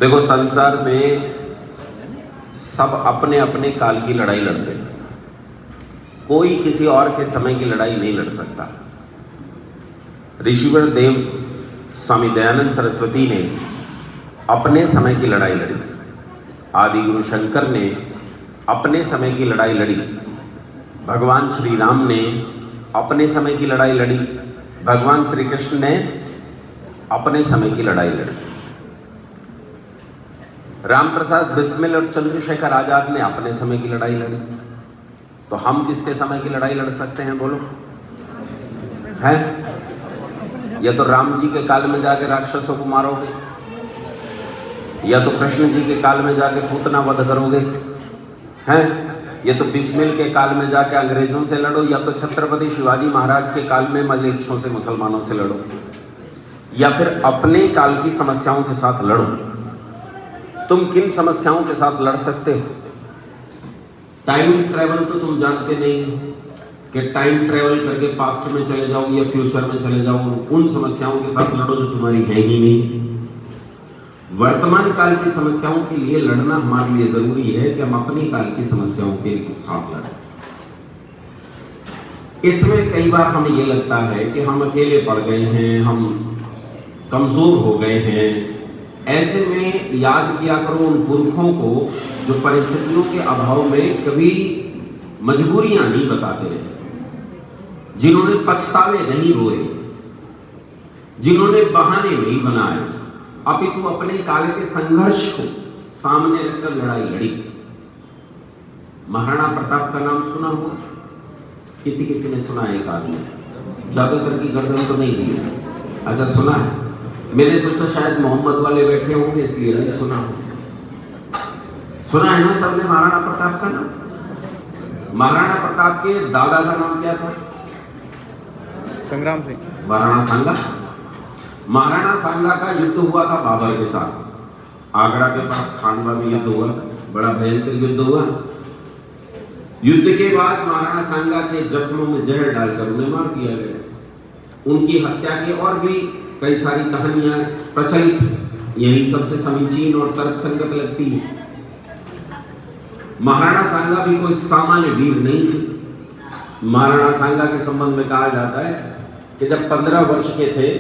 देखो, संसार में सब अपने अपने काल की लड़ाई लड़ते हैं। कोई किसी और के समय की लड़ाई नहीं लड़ सकता। ऋषिवर देव स्वामी दयानंद सरस्वती ने अपने समय की लड़ाई लड़ी। आदि गुरु शंकर ने अपने समय की लड़ाई लड़ी। भगवान श्री राम ने अपने समय की लड़ाई लड़ी। भगवान श्री कृष्ण ने अपने समय की लड़ाई लड़ी। राम प्रसाद बिस्मिल और चंद्रशेखर आजाद ने अपने समय की लड़ाई लड़ी। तो हम किसके समय की लड़ाई लड़ सकते हैं बोलो? हैं? या तो राम जी के काल में जाके राक्षसों को मारोगे, या तो कृष्ण जी के काल में जाके पूतना वध करोगे, हैं? या तो बिस्मिल के काल में जाके अंग्रेजों से लड़ो, या तो छत्रपति शिवाजी महाराज के काल में मलेच्छों से, मुसलमानों से लड़ो, या फिर अपने काल की समस्याओं के साथ लड़ो। तुम किन समस्याओं के साथ लड़ सकते हो? टाइम ट्रेवल तो तुम जानते नहीं हो कि टाइम ट्रेवल करके पास्ट में चले जाओ या फ्यूचर में चले जाओ। उन समस्याओं के साथ लड़ो जो तुम्हारी है ही नहीं। वर्तमान काल की समस्याओं के लिए लड़ना हमारे लिए जरूरी है कि हम अपनी काल की समस्याओं के साथ लड़ें। इसमें कई बार हमें यह लगता है कि हम अकेले पड़ गए हैं, हम कमजोर हो गए हैं। ऐसे में याद किया करो उन पुरखों को जो परिस्थितियों के अभाव में कभी मजबूरियां नहीं बताते रहे, जिन्होंने पछतावे नहीं रोए, जिन्होंने बहाने नहीं बनाए, अपितु अपने काल के संघर्ष को सामने रखकर लड़ाई लड़ी। महाराणा प्रताप का नाम सुना होगा? किसी किसी ने सुना है, एक आदमी, ज्यादातर की गर्दन तो नहीं दी। अच्छा, सुना है? मैंने सोचा शायद मोहम्मद वाले बैठे होंगे इसलिए नहीं सुना हो। सुना है ना सबने महाराणा प्रताप का नाम? महाराणा प्रताप के दादा का नाम क्या था? संग्राम सिंह। महाराणा सांगा। महाराणा सांगा का युद्ध हुआ था बाबर के साथ। आगरा के पास खानवा में युद्ध हुआ, बड़ा भयंकर युद्ध हुआ। युद्ध के बाद महाराणा सांगा के जख्मों में जहर डालकर उन्हें मार दिया गया। उनकी हत्या की और भी कई सारी कहानियां प्रचलित हैं। यही सबसे समीचीन और तर्कसंगत लगती है। महाराणा सांगा भी कोई सामान्य वीर नहीं थे। महाराणा सांगा के संबंध में कहा जाता है कि जब 15 वर्ष के थे,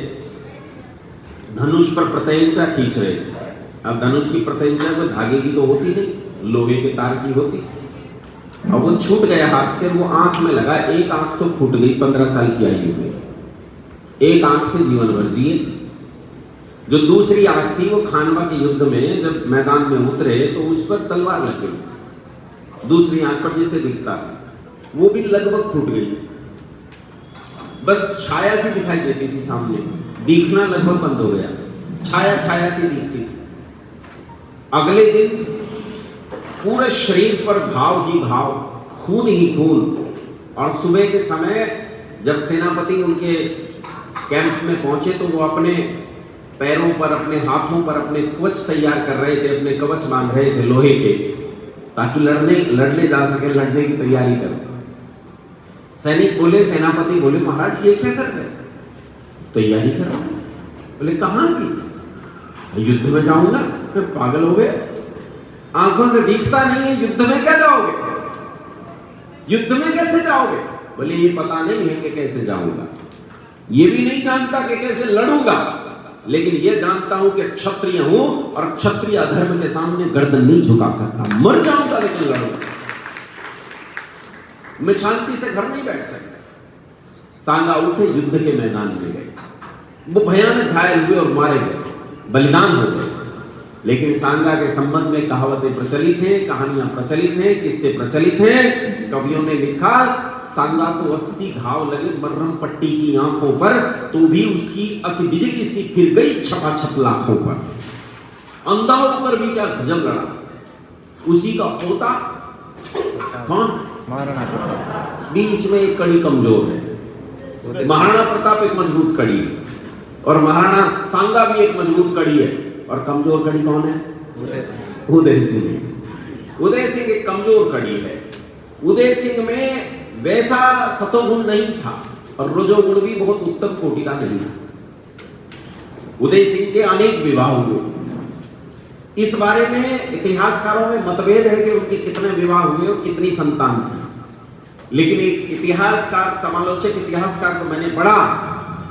धनुष पर प्रत्यंचा खींच रहे थे। अब धनुष की प्रत्यंचा तो धागे की तो होती नहीं, लोहे के तार की होती। अब वो छूट गया हाथ से, वो आंख में लगा। एक आंख तो फूट गई 15 साल की आयु में। एक आंख से जीवन भर जिए। जो दूसरी आंख थी वो खानवा के युद्ध में जब मैदान में उतरे तो उस पर तलवार लग गई। दूसरी आंख पर जिसे दिखता वो भी लगभग फूट गई। बस छाया सी दिखाई देती थी सामने, दिखना लगभग बंद हो गया। छाया छाया सी दिखती थी। अगले दिन पूरे शरीर पर घाव ही घाव, खून ही खून। और सुबह के समय जब सेनापति उनके कैंप में पहुंचे तो वो अपने पैरों पर, अपने हाथों पर अपने कवच तैयार कर रहे थे, अपने कवच बांध रहे थे लोहे के, ताकि लड़ने जा सके, लड़ने की तैयारी कर सके। सैनिक बोले, सेनापति बोले, महाराज ये क्या कर रहे? तैयारी कर रहे। बोले कहां की? युद्ध में जाऊंगा। फिर पागल हो गए? आंखों से दिखता नहीं है, युद्ध में क्या जाओगे? युद्ध में कैसे जाओगे? बोले ये पता नहीं है कि कैसे जाऊंगा, ये भी नहीं जानता कि कैसे लड़ूंगा, लेकिन ये जानता हूं कि क्षत्रिय हूं और क्षत्रिय अधर्म के सामने गर्दन नहीं झुका सकता। मर जाऊंगा लेकिन लड़ूंगा। मैं शांति से घर नहीं बैठ सकता। सांगा उठे, युद्ध के मैदान में गए। वो भयानक घायल हुए और मारे गए, बलिदान हो गए। लेकिन सांगा के संबंध में कहावतें प्रचलित हैं, कहानियां प्रचलित हैं, किस्से प्रचलित हैं। कवियों ने लिखा, सांगा को 80 घाव लगे मर्रम पट्टी की आंखों पर, तो भी उसकी 80 बिजली सी फिर गई छपाछप लाखों पर। अंधा होकर भी क्या गजब लड़ा। उसी का पोता कौन? महाराणा प्रताप। बीच में एक कड़ी कमजोर है। महाराणा प्रताप एक मजबूत कड़ी है और महाराणा सांगा भी एक मजबूत कड़ी है। और कमजोर कड़ी कौन है? उदय सिंह। उदय सिंह एक कमजोर कड़ी है। उदय सिंह में वैसा सतोगुण नहीं था और रजोगुण भी बहुत उत्तम कोटि का नहीं था। उदय सिंह के अनेक विवाह हुए। इस बारे में इतिहासकारों में मतभेद है कि उनके कितने विवाह हुए और कितनी संतान थी, लेकिन एक इतिहासकार, समालोचक इतिहासकार को मैंने पढ़ा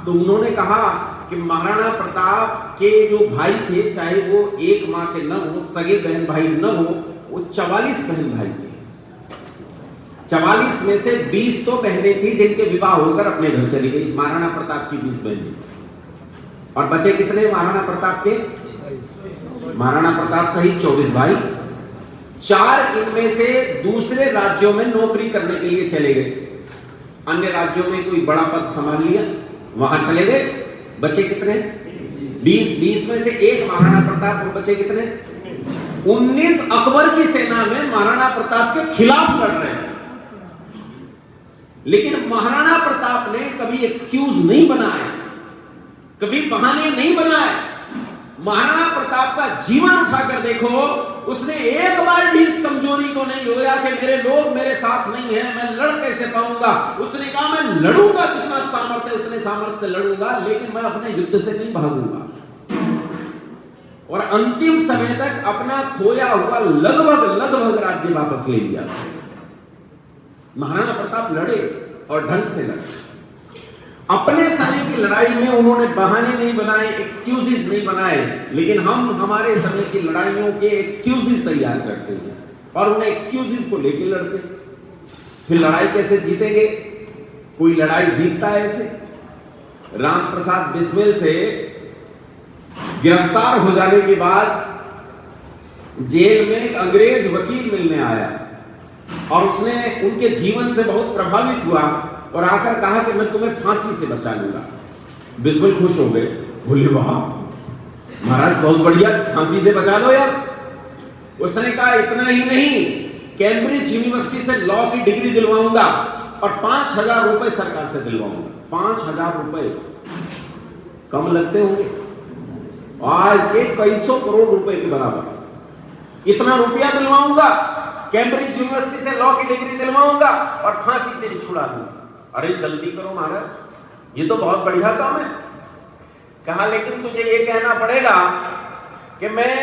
तो उन्होंने कहा कि महाराणा प्रताप के जो भाई थे, चाहे वो एक माँ के न हो, सगे बहन भाई न हो, वो 44 बहन भाई थे। 44 में से 20 तो बहनें थी जिनके विवाह होकर अपने घर चली गई, महाराणा प्रताप की 20 बहनें, और बचे कितने महाराणा प्रताप के? महाराणा प्रताप सहित 24 भाई। 4 इनमें से दूसरे राज्यों में नौकरी करने के लिए चले गए, अन्य राज्यों में कोई बड़ा पद संभाल लिया, वहां चले गए। बचे कितने? 20 में से एक महाराणा प्रताप, और बचे कितने? 19 अकबर की सेना में महाराणा प्रताप के खिलाफ लड़ रहे हैं। लेकिन महाराणा प्रताप ने कभी एक्सक्यूज नहीं बनाया, कभी बहाने नहीं बनाए। महाराणा प्रताप का जीवन उठाकर देखो, उसने एक बार भी इस कमजोरी को नहीं रोया कि मेरे लोग मेरे साथ नहीं है, मैं लड़ कैसे पाऊंगा। उसने कहा मैं लड़ूंगा, जितना सामर्थ्य उतने सामर्थ्य से लड़ूंगा, लेकिन मैं अपने युद्ध से नहीं भागूंगा। और अंतिम समय तक अपना खोया हुआ लगभग राज्य वापस ले लिया। महाराणा प्रताप लड़े और ढंग से लड़े। अपने समय की लड़ाई में उन्होंने बहाने नहीं बनाए, एक्सक्यूजेस नहीं बनाए, लेकिन हम हमारे समय की लड़ाइयों के एक्सक्यूजेस तैयार करते हैं और उन्हें एक्सक्यूजेस को लेकर लड़ते। फिर लड़ाई कैसे जीतेंगे? कोई लड़ाई जीतता है ऐसे? राम प्रसाद बिस्मिल से गिरफ्तार हो जाने के बाद जेल में एक अंग्रेज वकील मिलने आया और उसने उनके जीवन से बहुत प्रभावित हुआ और आकर कहा कि मैं तुम्हें फांसी से बचा लूंगा। बिस्मिल खुश हो गए, बोले वाह महाराज बहुत बढ़िया, फांसी से बचा लो यार। उसने कहा इतना ही नहीं, कैम्ब्रिज यूनिवर्सिटी से लॉ की डिग्री दिलवाऊंगा और 5,000 रुपए सरकार से दिलवाऊंगा। 5,000 रुपए कम लगते होंगे, आज के कई सौ करोड़ रुपए के बराबर। इतना रुपया दिलवाऊंगा, कैम्ब्रिज यूनिवर्सिटी से लॉ की डिग्री दिलवाऊंगा और फांसी से भी छुड़ा दूंगा। अरे जल्दी करो महाराज, ये तो बहुत बढ़िया काम है। कहा लेकिन तुझे ये कहना पड़ेगा कि मैं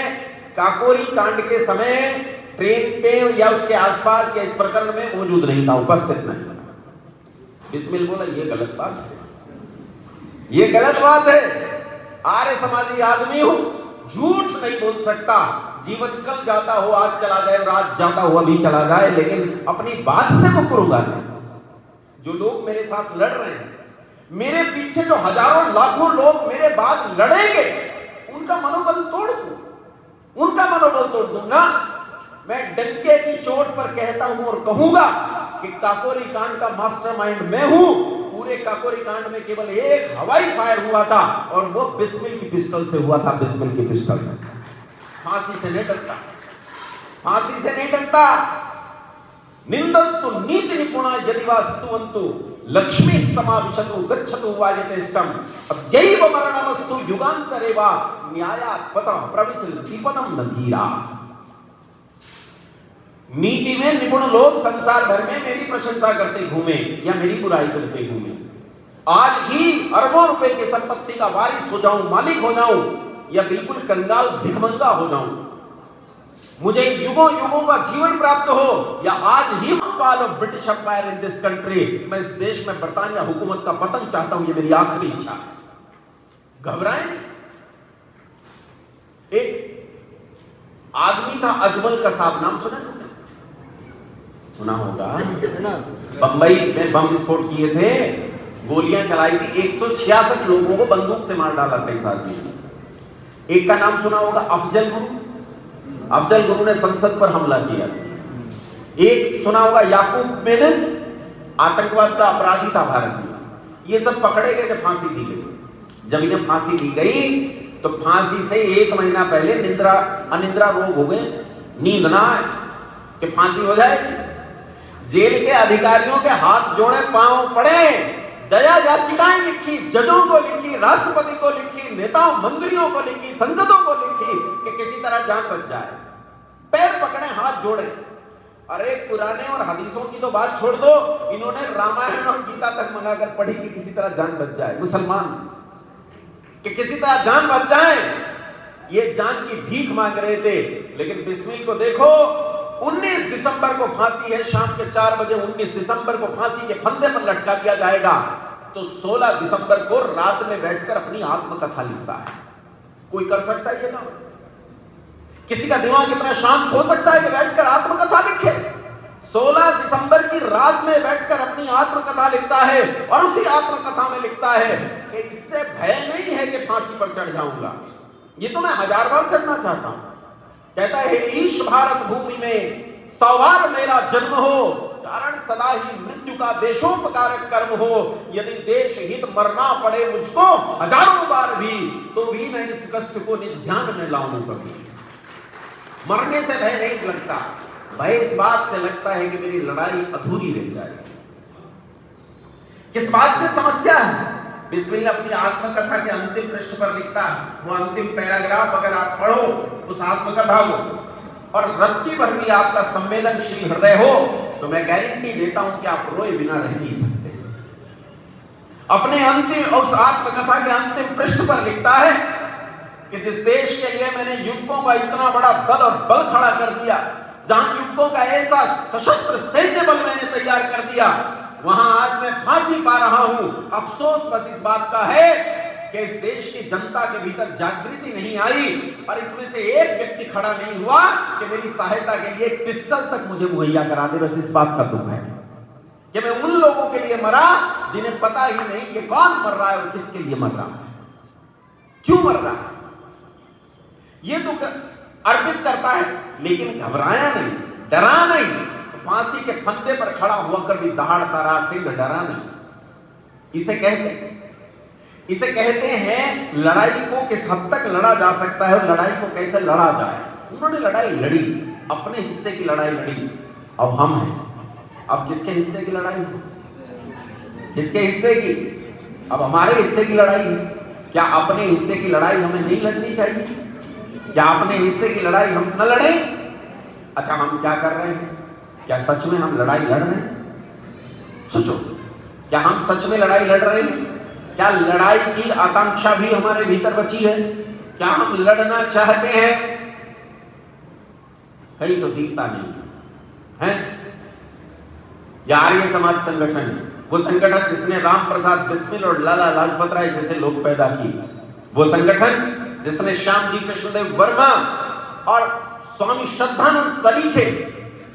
काकोरी कांड के समय ट्रेन पे या उसके आसपास या इस प्रकरण में मौजूद नहीं था, उपस्थित नहीं था। बिस्मिल बोला ये गलत बात है, ये गलत बात है। आर्य समाजी आदमी हूं, झूठ नहीं बोल सकता। जीवन कल जाता हो आज चला जाए, रात जाता हुआ भी चला जाए, लेकिन अपनी बात से मुकरूंगा नहीं। जो लोग मेरे साथ लड़ रहे हैं, मेरे पीछे जो हजारों लाखों लोग मेरे बाद लड़ेंगे, उनका मनोबल तोड़ दूं, उनका मनोबल तोड़ दूंगा। मैं डंके की चोट पर कहता हूं और कहूंगा कि काकोरी कांड का मास्टरमाइंड मैं हूं। पूरे काकोरी कांड में केवल एक हवाई फायर हुआ था और वो बिस्मिल की पिस्टल से हुआ था, बिस्मिल की पिस्टल से। फांसी से नहीं डरता, फांसी से नहीं डरता। निंदन्तु नीति निपुणा यदि वा स्तुवन्तु लक्ष्मी समाविशतु गच्छतु वायतेष्टम अद्यैव मरणमस्तु युगान्तरे वा न्यायात् पतः प्रविचल दीपनम नधीरा। नीति में निपुण लोग संसार भर में मेरी प्रशंसा करते घूमे या मेरी बुराई करते घूमे। आज ही अरबों रुपए की संपत्ति का वारिस हो जाऊं, मालिक हो जाऊं, या बिल्कुल कंगाल भिखमंगा हो जाऊं, मुझे युगों युगों का जीवन प्राप्त हो, या आज ही fall of British empire in this country, मैं इस देश में बरतानिया हुकूमत का पतन चाहता हूं, ये मेरी आखिरी इच्छा है। घबराएं। एक आदमी था अजमल कसाब, नाम सुना तुमने? सुना होगा। बंबई में बम विस्फोट किए थे, गोलियां चलाई थी, 166 लोगों को बंदूक से मार डाला था इस आदमी ने। एक का नाम सुना होगा अफजल गुरु। अफजल गुरु ने संसद पर हमला किया। एक सुना होगा याकूब मेनन, आतंकवाद का अपराधी था भारत में। ये सब पकड़े गए थे, फांसी दी गई। जब इन्हें फांसी दी गई तो फांसी से 1 महीना पहले अनिद्रा रोग हो गए, नींद ना आए कि फांसी हो जाए। जेल के अधिकारियों के हाथ जोड़े, पांव पड़े, दया याचिकाएं लिखी, जजों को लिखी, राष्ट्रपति को लिखी, नेताओं मंत्रियों को लिखी, संसदों को लिखी कि किसी तरह जान बच जाए। पैर पकड़े, हाथ जोड़े। अरे पुराने और हदीसों की तो बात छोड़ दो, इन्होंने रामायण और गीता तक मंगाकर पढ़ी कि किसी तरह जान बच जाए। मुसलमान कि किसी तरह जान बच जाए। ये जान की भीख मांग रहे थे। लेकिन बिस्मिल को देखो, 19 दिसंबर को फांसी है, शाम के 4 बजे 19 दिसंबर को फांसी के फंदे पर लटका दिया जाएगा। तो 16 दिसंबर को रात में बैठकर अपनी आत्मकथा लिखता है। कोई कर सकता है ये ना? किसी का दिमाग इतना शांत हो सकता है कि बैठकर आत्मकथा लिखे? 16 दिसंबर की रात में बैठकर अपनी आत्मकथा लिखता है और उसी आत्मकथा में लिखता है कि इससे भय नहीं है कि फांसी पर चढ़ जाऊंगा, ये तो मैं 1000 बार चढ़ना चाहता हूं। कहता है, ईश भारत भूमि में 100 बार मेरा जन्म हो, कारण सदा ही मृत्यु का देशोपकारक कर्म हो। यदि देश हित मरना पड़े मुझको 1000 बार भी, तो भी मैं इस कष्ट को निज ध्यान में लाऊं कभी। मरने से भय नहीं लगता, भय इस बात से लगता है कि मेरी लड़ाई अधूरी रह जाएगी। किस बात से समस्या है? बिस्मिल अपनी आत्मकथा के अंतिम पृष्ठ पर लिखता है, वो अंतिम पैराग्राफ अगर आप पढ़ो उस आत्मकथा को और रत्ती भर भी आपका संवेदनशील हृदय हो, तो मैं गारंटी देता हूं कि आप रोए बिना रह नहीं सकते। अपने अंतिम उस आत्मकथा के अंतिम पृष्ठ पर लिखता है कि जिस देश के लिए मैंने युवकों का इतना बड़ा दल और बल खड़ा कर दिया, जहां युवकों का ऐसा सशस्त्र सैन्य बल मैंने तैयार कर दिया, वहां आज मैं फांसी पा रहा हूं। अफसोस बस इस बात का है कि इस देश की जनता के भीतर जागृति नहीं आई और इसमें से एक व्यक्ति खड़ा नहीं हुआ कि मेरी सहायता के लिए एक पिस्टल तक मुझे मुहैया करा दे। बस इस बात का दुख है कि मैं उन लोगों के लिए मरा जिन्हें पता ही नहीं कि कौन मर रहा है और किसके लिए मर रहा है, क्यों मर रहा है। ये दुख अर्पित करता है, लेकिन घबराया नहीं, डरा नहीं। फांसी के फंदे पर खड़ा हुआ कर भी दहाड़ता रहा, सिंह डरा नहीं। इसे कहते हैं लड़ाई को किस हद तक लड़ा जा सकता है और लड़ाई को कैसे लड़ा जाए। उन्होंने लड़ाई लड़ी, अपने हिस्से की लड़ाई लड़ी। अब हम हैं, अब किसके हिस्से की लड़ाई है? किसके हिस्से की? अब हमारे हिस्से की लड़ाई है। क्या अपने हिस्से की लड़ाई हमें नहीं लड़नी चाहिए? क्या अपने हिस्से की लड़ाई हम न लड़ें? अच्छा, हम क्या कर रहे हैं? क्या सच में हम लड़ाई लड़ रहे हैं? सोचो, क्या हम सच में लड़ाई लड़ रहे हैं? क्या लड़ाई की आकांक्षा भी हमारे भीतर बची है? क्या हम लड़ना चाहते हैं? कहीं तो दिखता नहीं है। या आर्य समाज संगठन, वो संगठन जिसने राम प्रसाद बिस्मिल और लाला लाजपत राय जैसे लोग पैदा किए, वो संगठन जिसने श्याम जी कृष्णदेव वर्मा और स्वामी श्रद्धानंद सरीखे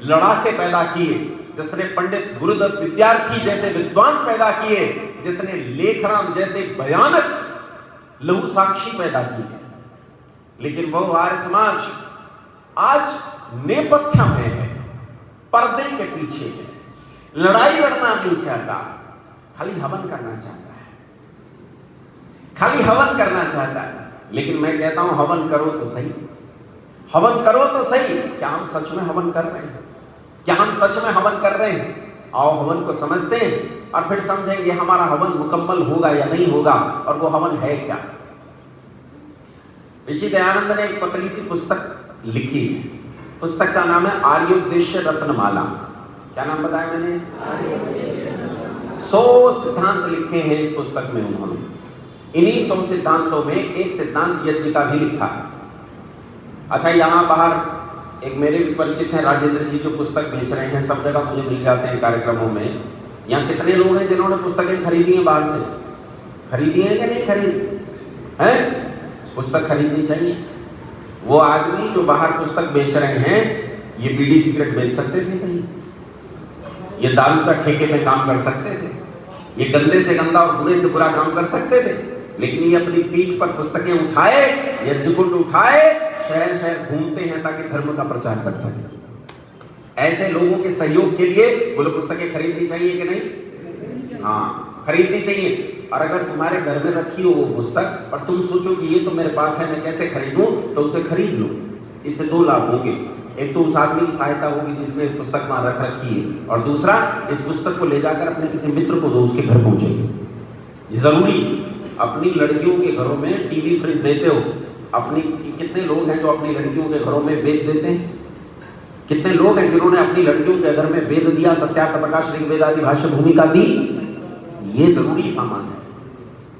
लड़ाके पैदा किए, जिसने पंडित गुरुदत्त विद्यार्थी जैसे विद्वान पैदा किए, जिसने लेखराम जैसे भयानक लघु साक्षी पैदा किए। लेकिन वो आर्य समाज आज नेपथ्य में है, पर्दे के पीछे है, लड़ाई लड़ना नहीं चाहता, खाली हवन करना चाहता है, खाली हवन करना चाहता है। लेकिन मैं कहता हूं हवन करो तो सही, हवन करो तो सही। क्या हम सच में हवन कर रहे हैं? क्या हम सच में हवन कर रहे हैं? आओ हवन को समझते हैं और फिर समझेंगे हमारा हवन मुकम्मल होगा या नहीं होगा, और वो हवन है क्या। ऋषि दयानंद ने एक पतली सी पुस्तक लिखी है, पुस्तक का नाम है आर्योद्देश्य रत्नमाला। क्या नाम बताया मैंने? 100 सिद्धांत लिखे हैं इस पुस्तक में उन्होंने। इन्हीं 100 सिद्धांतों में एक सिद्धांत यज्ञ का भी लिखा है। अच्छा, यहाँ बाहर एक मेरे भी परिचित हैं राजेंद्र जी, जो पुस्तक बेच रहे हैं, सब जगह मुझे मिल जाते हैं कार्यक्रमों में। यहाँ कितने लोग हैं जिन्होंने पुस्तकें खरीदी हैं? बाहर से खरीदी है या नहीं खरीदी है? पुस्तक खरीदनी चाहिए। वो आदमी जो बाहर पुस्तक बेच रहे हैं, ये बीड़ी सिगरेट बेच सकते थे कहीं, ये दारू का ठेके में काम कर सकते थे, ये गंदे से गंदा और बुरे से बुरा काम कर सकते थे, लेकिन ये अपनी पीठ पर पुस्तकें उठाए, यज्ञकुंड उठाए, शहर शहर घूमते हैं ताकि धर्म का प्रचार कर सके। ऐसे लोगों के सहयोग के लिए बोलो पुस्तकें खरीदनी चाहिए कि नहीं? हाँ, खरीदनी चाहिए। और अगर तुम्हारे घर में रखी हो वो पुस्तक और तुम सोचो कि ये तो मेरे पास है, मैं कैसे खरीदूं, तो उसे खरीद लो। इससे 2 लाभ होंगे। एक तो उस आदमी की सहायता होगी जिसने पुस्तक वहां रख रखी है, और दूसरा इस पुस्तक को ले जाकर अपने किसी मित्र को दो, उसके घर पहुंचेगी। जरूरी अपनी लड़कियों के घरों में टीवी फ्रिज देते हो? अपनी कितने लोग हैं जो अपनी लड़कियों के घरों में वेद देते हैं? कितने लोग हैं जिन्होंने अपनी लड़कियों के घर में वेद दिया, सत्यार्थ प्रकाश ऋग्वेद आदि भाष्य भूमिका दी? ये जरूरी सामान है,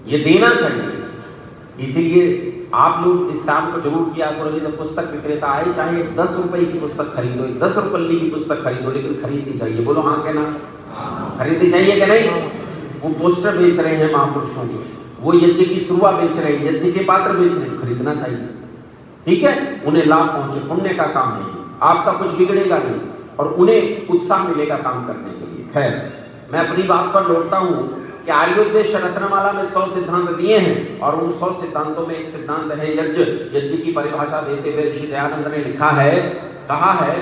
ये देना चाहिए। इसीलिए आप लोग इस काम को जरूर किया करो। जब पुस्तक विक्रेता आए, चाहे 10 रुपए की पुस्तक खरीदो, 10 रुपये की पुस्तक खरीदो, लेकिन खरीदनी चाहिए। बोलो हाँ क्या ना? खरीदनी चाहिए क्या नहीं? वो पोस्टर बेच रहे हैं महापुरुषों के, वो यज्ञ की शुरुआ बेच रहे हैं, यज्ञ के पात्र बेच रहे हैं, खरीदना चाहिए। ठीक है, उन्हें लाभ पहुंचे, पुण्य का काम है, आपका कुछ बिगड़ेगा नहीं और उन्हें उत्साह मिलेगा काम करने के लिए। खैर, मैं अपनी बात पर लौटता हूं कि आर्योपदेश रत्नमाला में 100 सिद्धांत दिए हैं और उन 100 सिद्धांतों में एक सिद्धांत है यज्ञ। यज्ञ की परिभाषा देते हुए ऋषि दयानंद ने लिखा है, कहा है,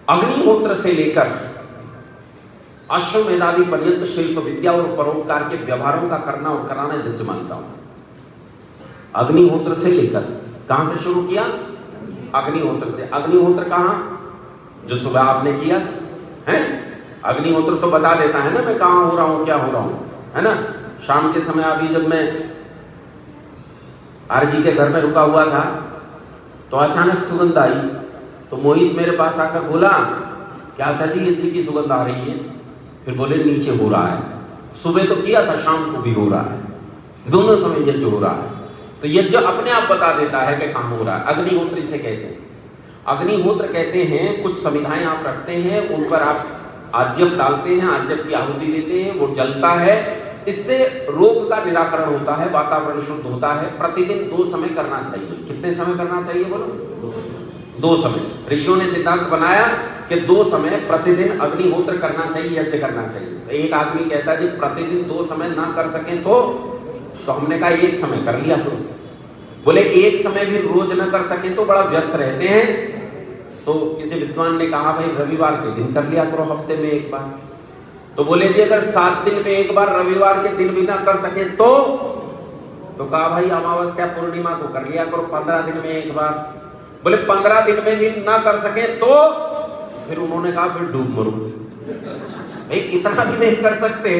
अग्निहोत्र से लेकर अश्वमेधादि पर्यंत शिल्प विद्या और परोपकार के व्यवहारों का करना और कराना यज्ञ मानता हूं। अग्निहोत्र से लेकर, कहां से शुरू किया? अग्निहोत्र से। अग्निहोत्र कहां? जो सुबह आपने किया है। अग्निहोत्र तो बता देता है ना मैं कहां हो रहा हूं, क्या हो रहा हूं, है ना। शाम के समय अभी जब मैं आरजी के घर में रुका हुआ था तो अचानक सुगंध आई, तो मोहित मेरे पास आकर बोला, क्या चाची यज्ञ की सुगंध आ रही है? फिर बोले नीचे हो रहा है। सुबह तो किया था, शाम को भी हो रहा है, दोनों समय यज्ञ हो रहा है। तो यज्ञ अपने आप बता देता है कि कहां हो रहा है। अग्निहोत्र इसे कहते हैं। अग्निहोत्र कहते हैं कुछ समिधाएं आप रखते हैं, उन पर आप आज्यप डालते हैं, आज्यप की आहुति देते हैं, वो जलता है, इससे रोग का निराकरण होता है, वातावरण शुद्ध होता है। प्रतिदिन 2 समय करना चाहिए। कितने समय करना चाहिए बोलो? 2 समय। ऋषियों ने सिद्धांत बनाया कि 2 समय प्रतिदिन अग्निहोत्र करना चाहिए, यज्ञ करना चाहिए। तो एक आदमी कहता है जी प्रतिदिन 2 समय ना कर सकें तो हमने कहा 1 समय कर लिया। तो बोले 1 समय भी रोज ना कर सकें तो बड़ा व्यस्त रहते हैं। तो किसी विद्वान ने कहा भाई रविवार के दिन कर लिया करो, हफ्ते में 1 बार। तो बोले जी अगर 7 दिन में 1 बार रविवार के दिन भी ना कर सके तो कहा भाई अमावस्या पूर्णिमा को कर लिया करो, 15 दिन में 1 बार। बोले 15 दिन में भी ना कर सके तो फिर उन्होंने कहा फिर डूब मरो। भाई इतना भी नहीं कर सकते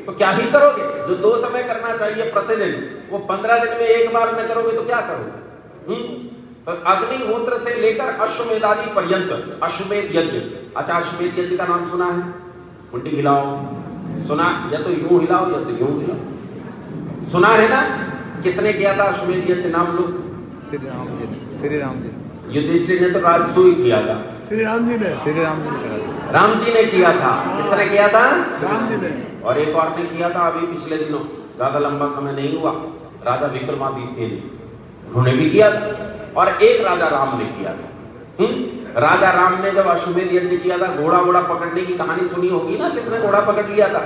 तो क्या ही करोगे? जो 2 समय करना चाहिए प्रतिदिन, वो 15 दिन में 1 बार न करोगे तो क्या करोगे? तो अग्निहोत्र से लेकर अश्वमेधादि पर्यंत, अश्वमेध यज्ञ। अच्छा, अश्वमेध यज्ञ का नाम सुना है? मुंडी हिलाओ। सुना? या तो यूं हिलाओ या तो यूं हिलाओ। सुना है ना? किसने किया था अश्वमेध यज्ञ? नाम लो। श्री राम जी। युधिष्ठिर ने तो राजसूय किया था। श्री राम जी ने राम जी ने किया था। किसने किया था? राम जी ने। और एक और ने किया था अभी पिछले दिनों, ज्यादा लंबा समय नहीं हुआ, राजा विक्रमादित्य ने, उन्होंने भी किया था। और एक राजा राम ने किया था। राजा राम ने जब अश्वमेध यज्ञ किया था, घोड़ा पकड़ने की कहानी सुनी होगी ना, किसने घोड़ा पकड़ लिया था?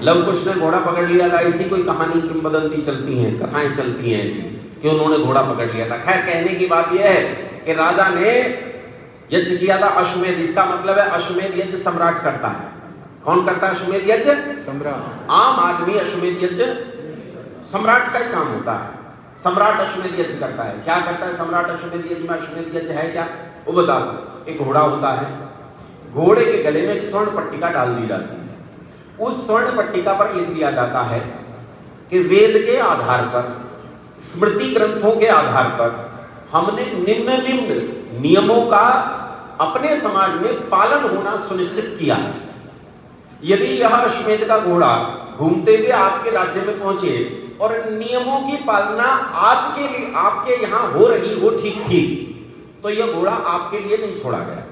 लव कुश ने घोड़ा पकड़ लिया था। ऐसी कोई कहानी किंवदंती चलती हैं, कथाएं चलती हैं ऐसी कि उन्होंने घोड़ा पकड़ लिया था। खैर, कहने की बात यह है कि राजा ने यज्ञ किया था अश्वमेध। इसका मतलब है अश्वमेध यज्ञ सम्राट करता है। कौन करता है अश्वमेध यज्ञ? सम्राट। आम आदमी अश्वमेध यज्ञ सम्राट का ही काम होता है। सम्राट अश्वमेध यज्ञ करता है। क्या करता है सम्राट अश्वमेध यज्ञ में? अश्वमेध यज्ञ है क्या वो बता दो। एक घोड़ा होता है, घोड़े के गले में एक स्वर्ण पट्टिका डाल दी जाती है। उस स्वर्ण पट्टिका पर लिख दिया जाता है कि वेद के आधार पर, स्मृति ग्रंथों के आधार पर हमने निम्न नियमों का अपने समाज में पालन होना सुनिश्चित किया है। यदि यह अश्वमेध का घोड़ा घूमते हुए आपके राज्य में पहुंचे और नियमों की पालना आपके यहां हो रही हो ठीक, तो यह घोड़ा आपके लिए नहीं छोड़ा गया।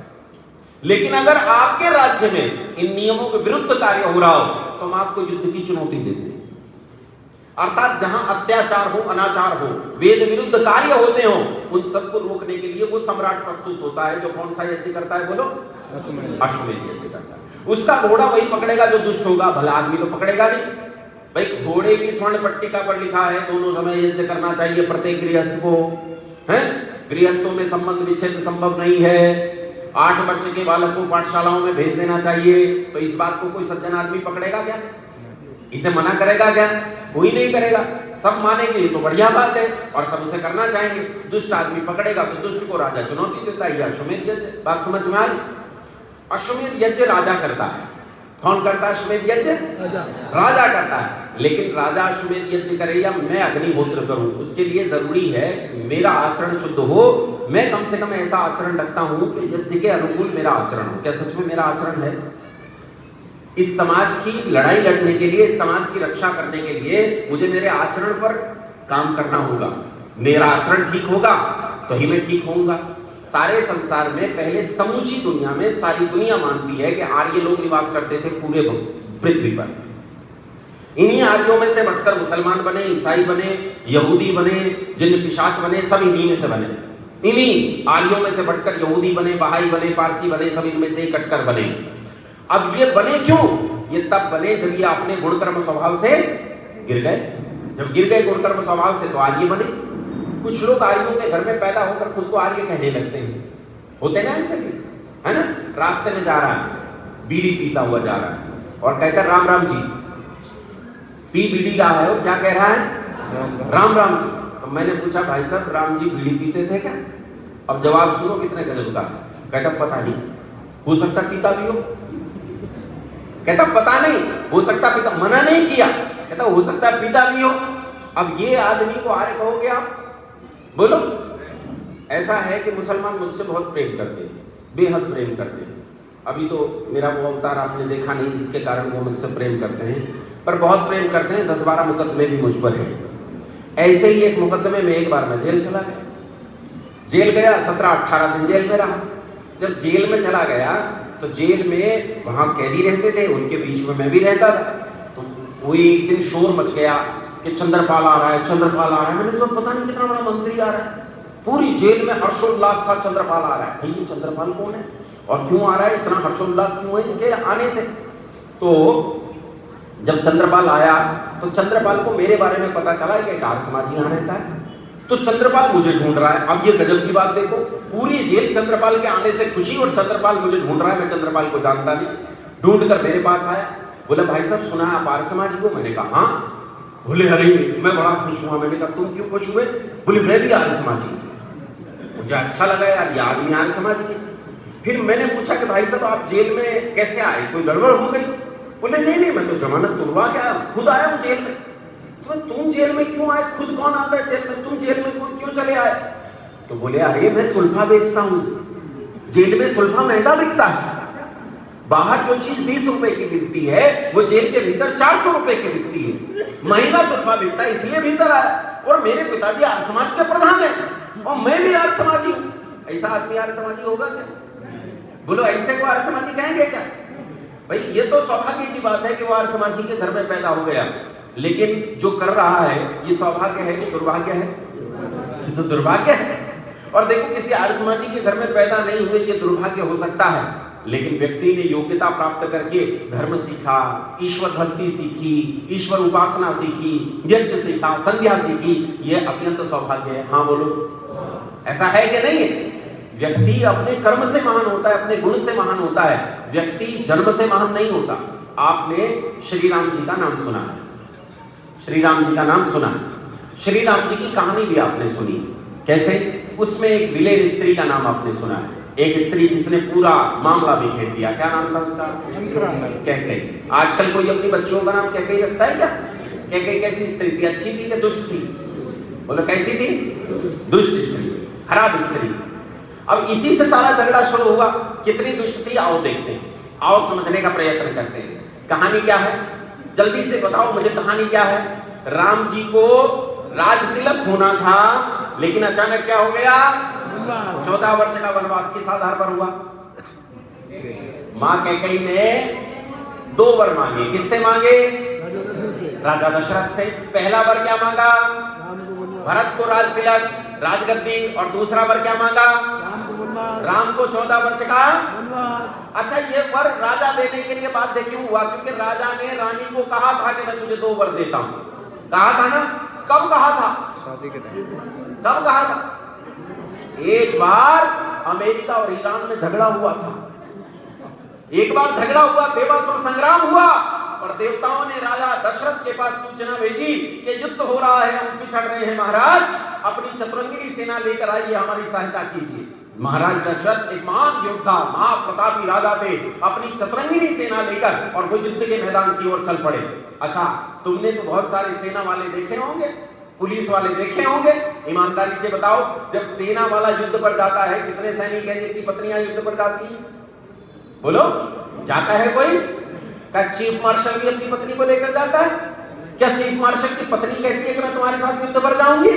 लेकिन अगर आपके राज्य में इन नियमों के विरुद्ध कार्य हो रहा हो तो हम आपको युद्ध की चुनौती देते हैं। अर्थात जहां अत्याचार हो, अनाचार हो, वेद विरुद्ध कार्य होते हो, उन सबको रोकने के लिए वो सम्राट प्रस्तुत होता है जो कौन सा यज्ञ करता है बोलो? अश्वमेध यज्ञ करता है। उसका घोड़ा वही पकड़ेगा जो दुष्ट होगा, भला आदमी तो पकड़ेगा नहीं। भाई घोड़े की स्वर्ण पट्टिका पर लिखा है दोनों समय यज्ञ करना चाहिए प्रत्येक गृहस्थ को, है? गृहस्थों में संबंध विच्छेद संभव नहीं है। 8 वर्ष के बालक को पाठशालाओं में भेज देना चाहिए। तो इस बात को कोई सज्जन आदमी पकड़ेगा क्या? इसे मना करेगा क्या? कोई नहीं करेगा। सब मानेंगे तो बढ़िया बात है और सब उसे करना चाहेंगे। दुष्ट आदमी पकड़ेगा तो दुष्ट को राजा चुनौती देता है। अश्वमेध यज्ञ, बात समझ में आई? अश्वमेध यज्ञ राजा करता है। कौन करता है अश्वमेध यज्ञ? राजा करता है। लेकिन राजा अश्वमेध यज्ञ करे या मैं अग्निहोत्र करूं, उसके लिए जरूरी है मेरा आचरण शुद्ध हो। मैं कम से कम ऐसा आचरण रखता हूं कि यज्ञ के अनुकूल मेरा आचरण हो। क्या सच में मेरा आचरण है? इस समाज की लड़ाई लड़ने के लिए, इस समाज की रक्षा करने के लिए मुझे मेरे आचरण पर काम करना होगा, मेरा आचरण ठीक होगा तो ही मैं ठीक होऊंगा। सारे संसार में पहले समूची दुनिया में सारी दुनिया मानती है कि आर्य लोग निवास करते थे पूरे पृथ्वी पर। इन्हीं आर्यों में से बढ़कर मुसलमान बने, ईसाई बने, यहूदी बने, जिन पिशाच बने, सब इन्हीं में से बने। इन्हीं आर्यों में से बढ़कर यहूदी बने, बहाई बने, पारसी बने, सब इनमें से इकट्ठकर बने। अब ये बने क्यों? ये तब बने जब ये अपने गुणकर्म स्वभाव से गिर गए। जब गिर गए गुणकर्म स्वभाव से तो आर्य बने। कुछ लोग आर्यों के घर में पैदा होकर खुद को आर्य कहने लगते हैं, होते ना ऐसे भी, है ना। रास्ते में जा रहा है, बीड़ी पीता हुआ जा रहा है और कहकर राम राम जी, पी बीड़ी रहा है, क्या कह रहा है? राम राम जी। तो मैंने पूछा भाई साहब राम जी बीड़ी पीते थे क्या? अब जवाब सुनो कितने गजब का। कहता पता नहीं, हो सकता पीता भी हो। कहता पता नहीं, हो सकता पीता, मना नहीं किया, कहता हो सकता पीता भी हो। अब ये आदमी को आर्य कहोगे आप? बोलो। ऐसा है कि मुसलमान मुझसे बहुत प्रेम करते हैं, बेहद प्रेम करते हैं। अभी तो मेरा वो अवतार आपने देखा नहीं जिसके कारण वो मुझसे प्रेम करते हैं, पर बहुत प्रेम करते हैं। 10-12 मुकदमे भी मुझ पर है। ऐसे ही एक मुकदमे में एक बार मैं जेल चला गया। जेल गया, 17-18 दिन जेल में रहा। जब जेल में चला गया तो जेल में वहां कैदी रहते थे, उनके बीच में मैं भी रहता था। तो वो एक दिन शोर मच गया कि चंद्रपाल आ रहा है, चंद्रपाल आ रहा है। मैंने तो पता नहीं कितना बड़ा मंत्री आ रहा है। पूरी जेल में हर्षोल्लास था, चंद्रपाल आ रहा है। भाई ये चंद्रपाल कौन है और क्यों आ रहा है, इतना हर्षोल्लास क्यों है इसके आने से? तो जब चंद्रपाल आया तो चंद्रपाल को मेरे बारे में पता चला कि एक आर्य समाजी यहाँ रहता है। तो चंद्रपाल मुझे ढूंढ रहा है। अब ये गजब की बात देखो, पूरी जेल चंद्रपाल के आने से खुशी और चंद्रपाल मुझे ढूंढ रहा है। मैं चंद्रपाल को जानता नहीं। ढूंढ कर मेरे पास आया, बोला भाई साहब सुना है आप आर्य समाजी को? मैंने कहा हाँ। बोले अरे मैं बड़ा खुश हुआ। मैंने कहा तुम क्यों खुश हुए? बोले मैं भी आर्य समाजी। मुझे अच्छा लगा यार, ये आदमी आर्य समाजी है। फिर मैंने पूछा कि भाई साहब आप जेल में कैसे आए, कोई गड़बड़ हो गई? बोले नहीं मैं तो जमानत तुलवा के आया, खुद आया हूँ जेल में। तो तुम जेल में क्यों आए? खुद कौन आता है जेल में? तुम जेल में खुद क्यों चले आए? तो बोले अरे मैं सुल्फा बेचता हूँ, जेल में सुल्फा महंगा बिकता है। बाहर जो चीज 20 रुपए की बिकती है वो जेल के भीतर 400 रुपए की बिकती है। महंगा सुल्फा बिकता है इसलिए भीतर आया। और मेरे पिताजी आर्य समाज के प्रधान है और मैं भी आर्य समाजी हूँ। ऐसा आदमी आर्य समाजी होगा क्या? बोलो ऐसे को आर्य समाजी कहेंगे क्या? भाई ये तो सौभाग्य की बात है कि वो आर्य समाजी के घर में पैदा हो गया, लेकिन जो कर रहा है ये सौभाग्य है कि दुर्भाग्य है? ये तो दुर्भाग्य है। और देखो किसी आर्य समाजी के घर में पैदा नहीं हुए ये दुर्भाग्य हो सकता है, लेकिन व्यक्ति ने योग्यता प्राप्त करके धर्म सीखा, ईश्वर भक्ति सीखी, ईश्वर उपासना सीखी, यज्ञ सीखा, संध्या सीखी, ये अत्यंत सौभाग्य है। हाँ बोलो, ऐसा है कि नहीं है? व्यक्ति अपने कर्म से महान होता है, अपने गुण से महान होता है, व्यक्ति जन्म से महान नहीं होता। आपने श्री राम जी का नाम सुना है, श्री राम जी का नाम सुना है। श्री राम जी की कहानी भी आपने सुनी, कैसे? उसमें एक विलेर स्त्री का नाम आपने सुना है, एक स्त्री जिसने पूरा मामला बिखेर दिया। क्या नाम था उसका? कैकेयी। आजकल कोई अपनी बच्चियों का नाम कैकेयी रखता है क्या? कैकेयी कैसी स्त्री थी? अच्छी थी कि दुष्ट थी? बोलो कैसी थी? दुष्ट स्त्री, खराब स्त्री। अब इसी से सारा झगड़ा शुरू हुआ। कितनी दुष्ट थी आओ देखते हैं, आओ समझने का प्रयत्न करते हैं। कहानी क्या है जल्दी से बताओ मुझे, कहानी क्या है? राम जी को राज तिलक होना था, लेकिन अचानक क्या हो गया? 14 वर्ष का वनवास किस आधार पर हुआ? मां कैकेयी ने 2 वर मांगे। किससे मांगे? राजा दशरथ से। पहला वर क्या मांगा? भरत को राज तिलक, राजगद्दी। और दूसरा वर क्या मांगा? राम को 14 वर्ष का। अच्छा ये वर राजा देने के लिए बाध्य क्यों हुआ? क्योंकि राजा ने रानी को कहा था कि मैं तुझे 2 वर देता हूं। कहा था ना? कब कहा था? शादी के टाइम। कब कहा था? एक बार अमेरिका और ईरान में झगड़ा हुआ था। एक बार झगड़ा हुआ, देवासुर संग्राम हुआ और देवताओं ने राजा दशरथ के पास सूचना भेजी कि युद्ध हो रहा है, हम पिछड़ रहे हैं महाराज, अपनी चतुरंगिणी सेना लेकर आइए, हमारी सहायता कीजिए। महाराज दशरथ एक महान योद्धा, महाप्रतापी राजा थे, अपनी चतुरंगिणी सेना लेकर और वो युद्ध के मैदान की ओर चल पड़े। अच्छा तुमने तो बहुत सारे सेना वाले देखे होंगे, पुलिस वाले देखे होंगे, ईमानदारी से बताओ जब सेना वाला युद्ध पर जाता है कितने सैनिक हैं जिनकी पत्नियां युद्ध पर जाती हैं? बोलो, जाता है कोई? क्या चीफ मार्शल भी अपनी पत्नी को लेकर जाता है? क्या चीफ मार्शल की पत्नी कहती है कि मैं तुम्हारे साथ युद्ध पर जाऊंगी?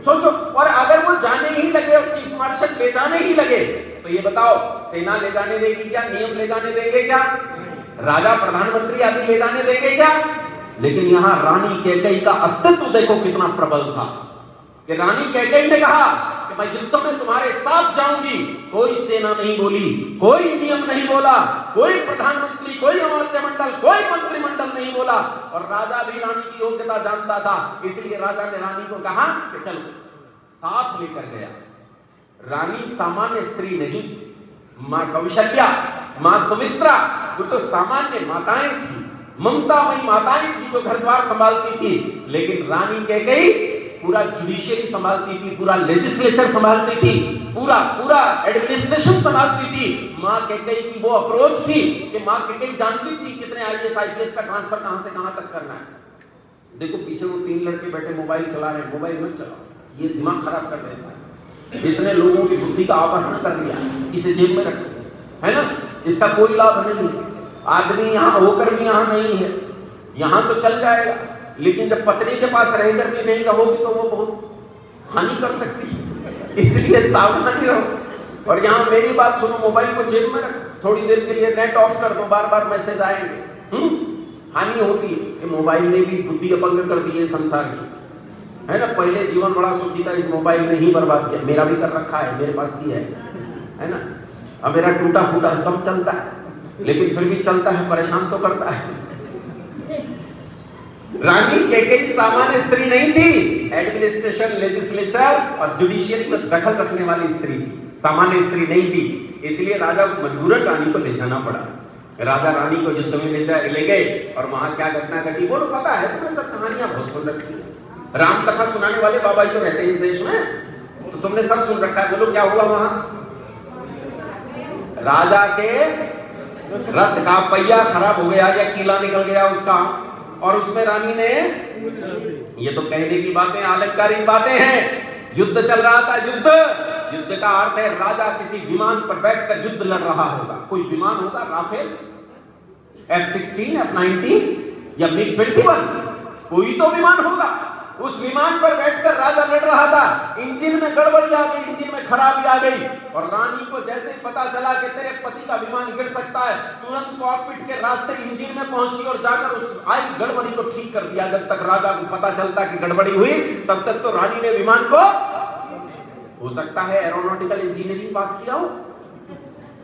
सोचो। और अगर वो जाने ही लगे और चीफ मार्शल ले जाने ही लगे तो ये बताओ सेना ले जाने देगी क्या? नियम ले जाने देंगे क्या? राजा प्रधानमंत्री आदि ले जाने देंगे क्या? लेकिन यहां रानी कैकेयी का अस्तित्व देखो कितना प्रबल था कि रानी कैकेयी ने कहा कि मैं युद्ध में तुम्हारे साथ जाऊंगी। कोई सेना नहीं बोली, कोई नियम नहीं बोला, कोई प्रधानमंत्री, कोई अमात्य मंडल, कोई मंत्रिमंडल नहीं बोला। और राजा भी रानी की योग्यता जानता था, इसलिए राजा ने रानी को कहा कि चलो, साथ लेकर गया। रानी सामान्य स्त्री नहीं थी। मां कौशल्या, मां सुमित्रा, वो तो सामान्य माताएं थी, ममतामयी माताएं थी जो घर द्वार संभालती थी। लेकिन रानी कैकेयी पूरा जुडिशियरी संभालती थी, पूरा लेजिस्लेचर संभालती थी, पूरा एडमिनिस्ट्रेशन संभालती थी। मां कैकेयी की वो अप्रोच थी कि मां कैकेयी जानती थी कितने आईएएस आईपीएस का ट्रांसफर कहां से कहां तक करना है। देखो पीछे वो 3 लड़के बैठे मोबाइल चला रहे, मोबाइल मत चलाओ, ये दिमाग खराब कर देता है। इसने लोगों की बुद्धि का अपहरण कर लिया, इसे जेब में रखो, है ना? इसका कोई लाभ नहीं। आदमी यहां होकर भी यहां नहीं है, यहां तो चल जाएगा, लेकिन जब पत्नी के पास रहकर भी नहीं रहोगी तो वो बहुत हानि कर सकती है, इसलिए सावधानी रहो। और यहां मेरी बात सुनो, मोबाइल को जेब में रखो, थोड़ी देर के लिए नेट ऑफ कर दो, बार बार मैसेज आएंगे, हानि होती है। कि मोबाइल ने भी बुद्धि अपंग कर दी है संसार की, है ना? पहले जीवन बड़ा सुखी था, इस मोबाइल ने ही बर्बाद किया। मेरा भी कर रखा है, मेरे पास भी है ना? अब मेरा टूटा फूटा कम चलता है, लेकिन फिर भी चलता है, परेशान तो करता है। रानी कैकेयी सामान्य स्त्री नहीं थी, एडमिनिस्ट्रेशन, लेजिस्लेचर और जुडिशियरी में दखल रखने वाली स्त्री थी, सामान्य स्त्री नहीं थी। इसलिए राजा को मजबूरन रानी को ले जाना पड़ा। राजा रानी को युद्ध में ले गए और वहां क्या घटना घटी बोलो पता है तुम्हें? सब कहानियां बहुत सुन रखी है, राम कथा सुनाने वाले बाबा ही तो रहते हैं इस देश में, तो तुमने सब सुन रखा है। बोलो क्या हुआ वहां? राजा के रथ का पहिया खराब हो गया या कीला निकल गया उसका, और उसमें रानी ने, ये तो कहने की बातें, अलंकारिक बातें हैं। युद्ध चल रहा था, युद्ध का अर्थ है राजा किसी विमान पर बैठकर युद्ध लड़ रहा होगा। कोई विमान होगा, राफेल, F-16, F-19 या MiG-21, कोई तो विमान होगा। उस विमान पर बैठकर राजा लड़ रहा था। इंजन में गड़बड़ी आ गई, इंजन में खराबी आ गई, और रानी को जैसे ही पता चला कि तेरे पति का विमान गिर सकता है, तुरंत कॉकपिट के रास्ते इंजन में पहुंची और जाकर उस आई गड़बड़ी को ठीक कर दिया। जब तक राजा को पता चलता कि गड़बड़ी हुई, तब तक तो रानी ने विमान को, हो सकता है एरोनॉटिकल इंजीनियरिंग पास किया हो,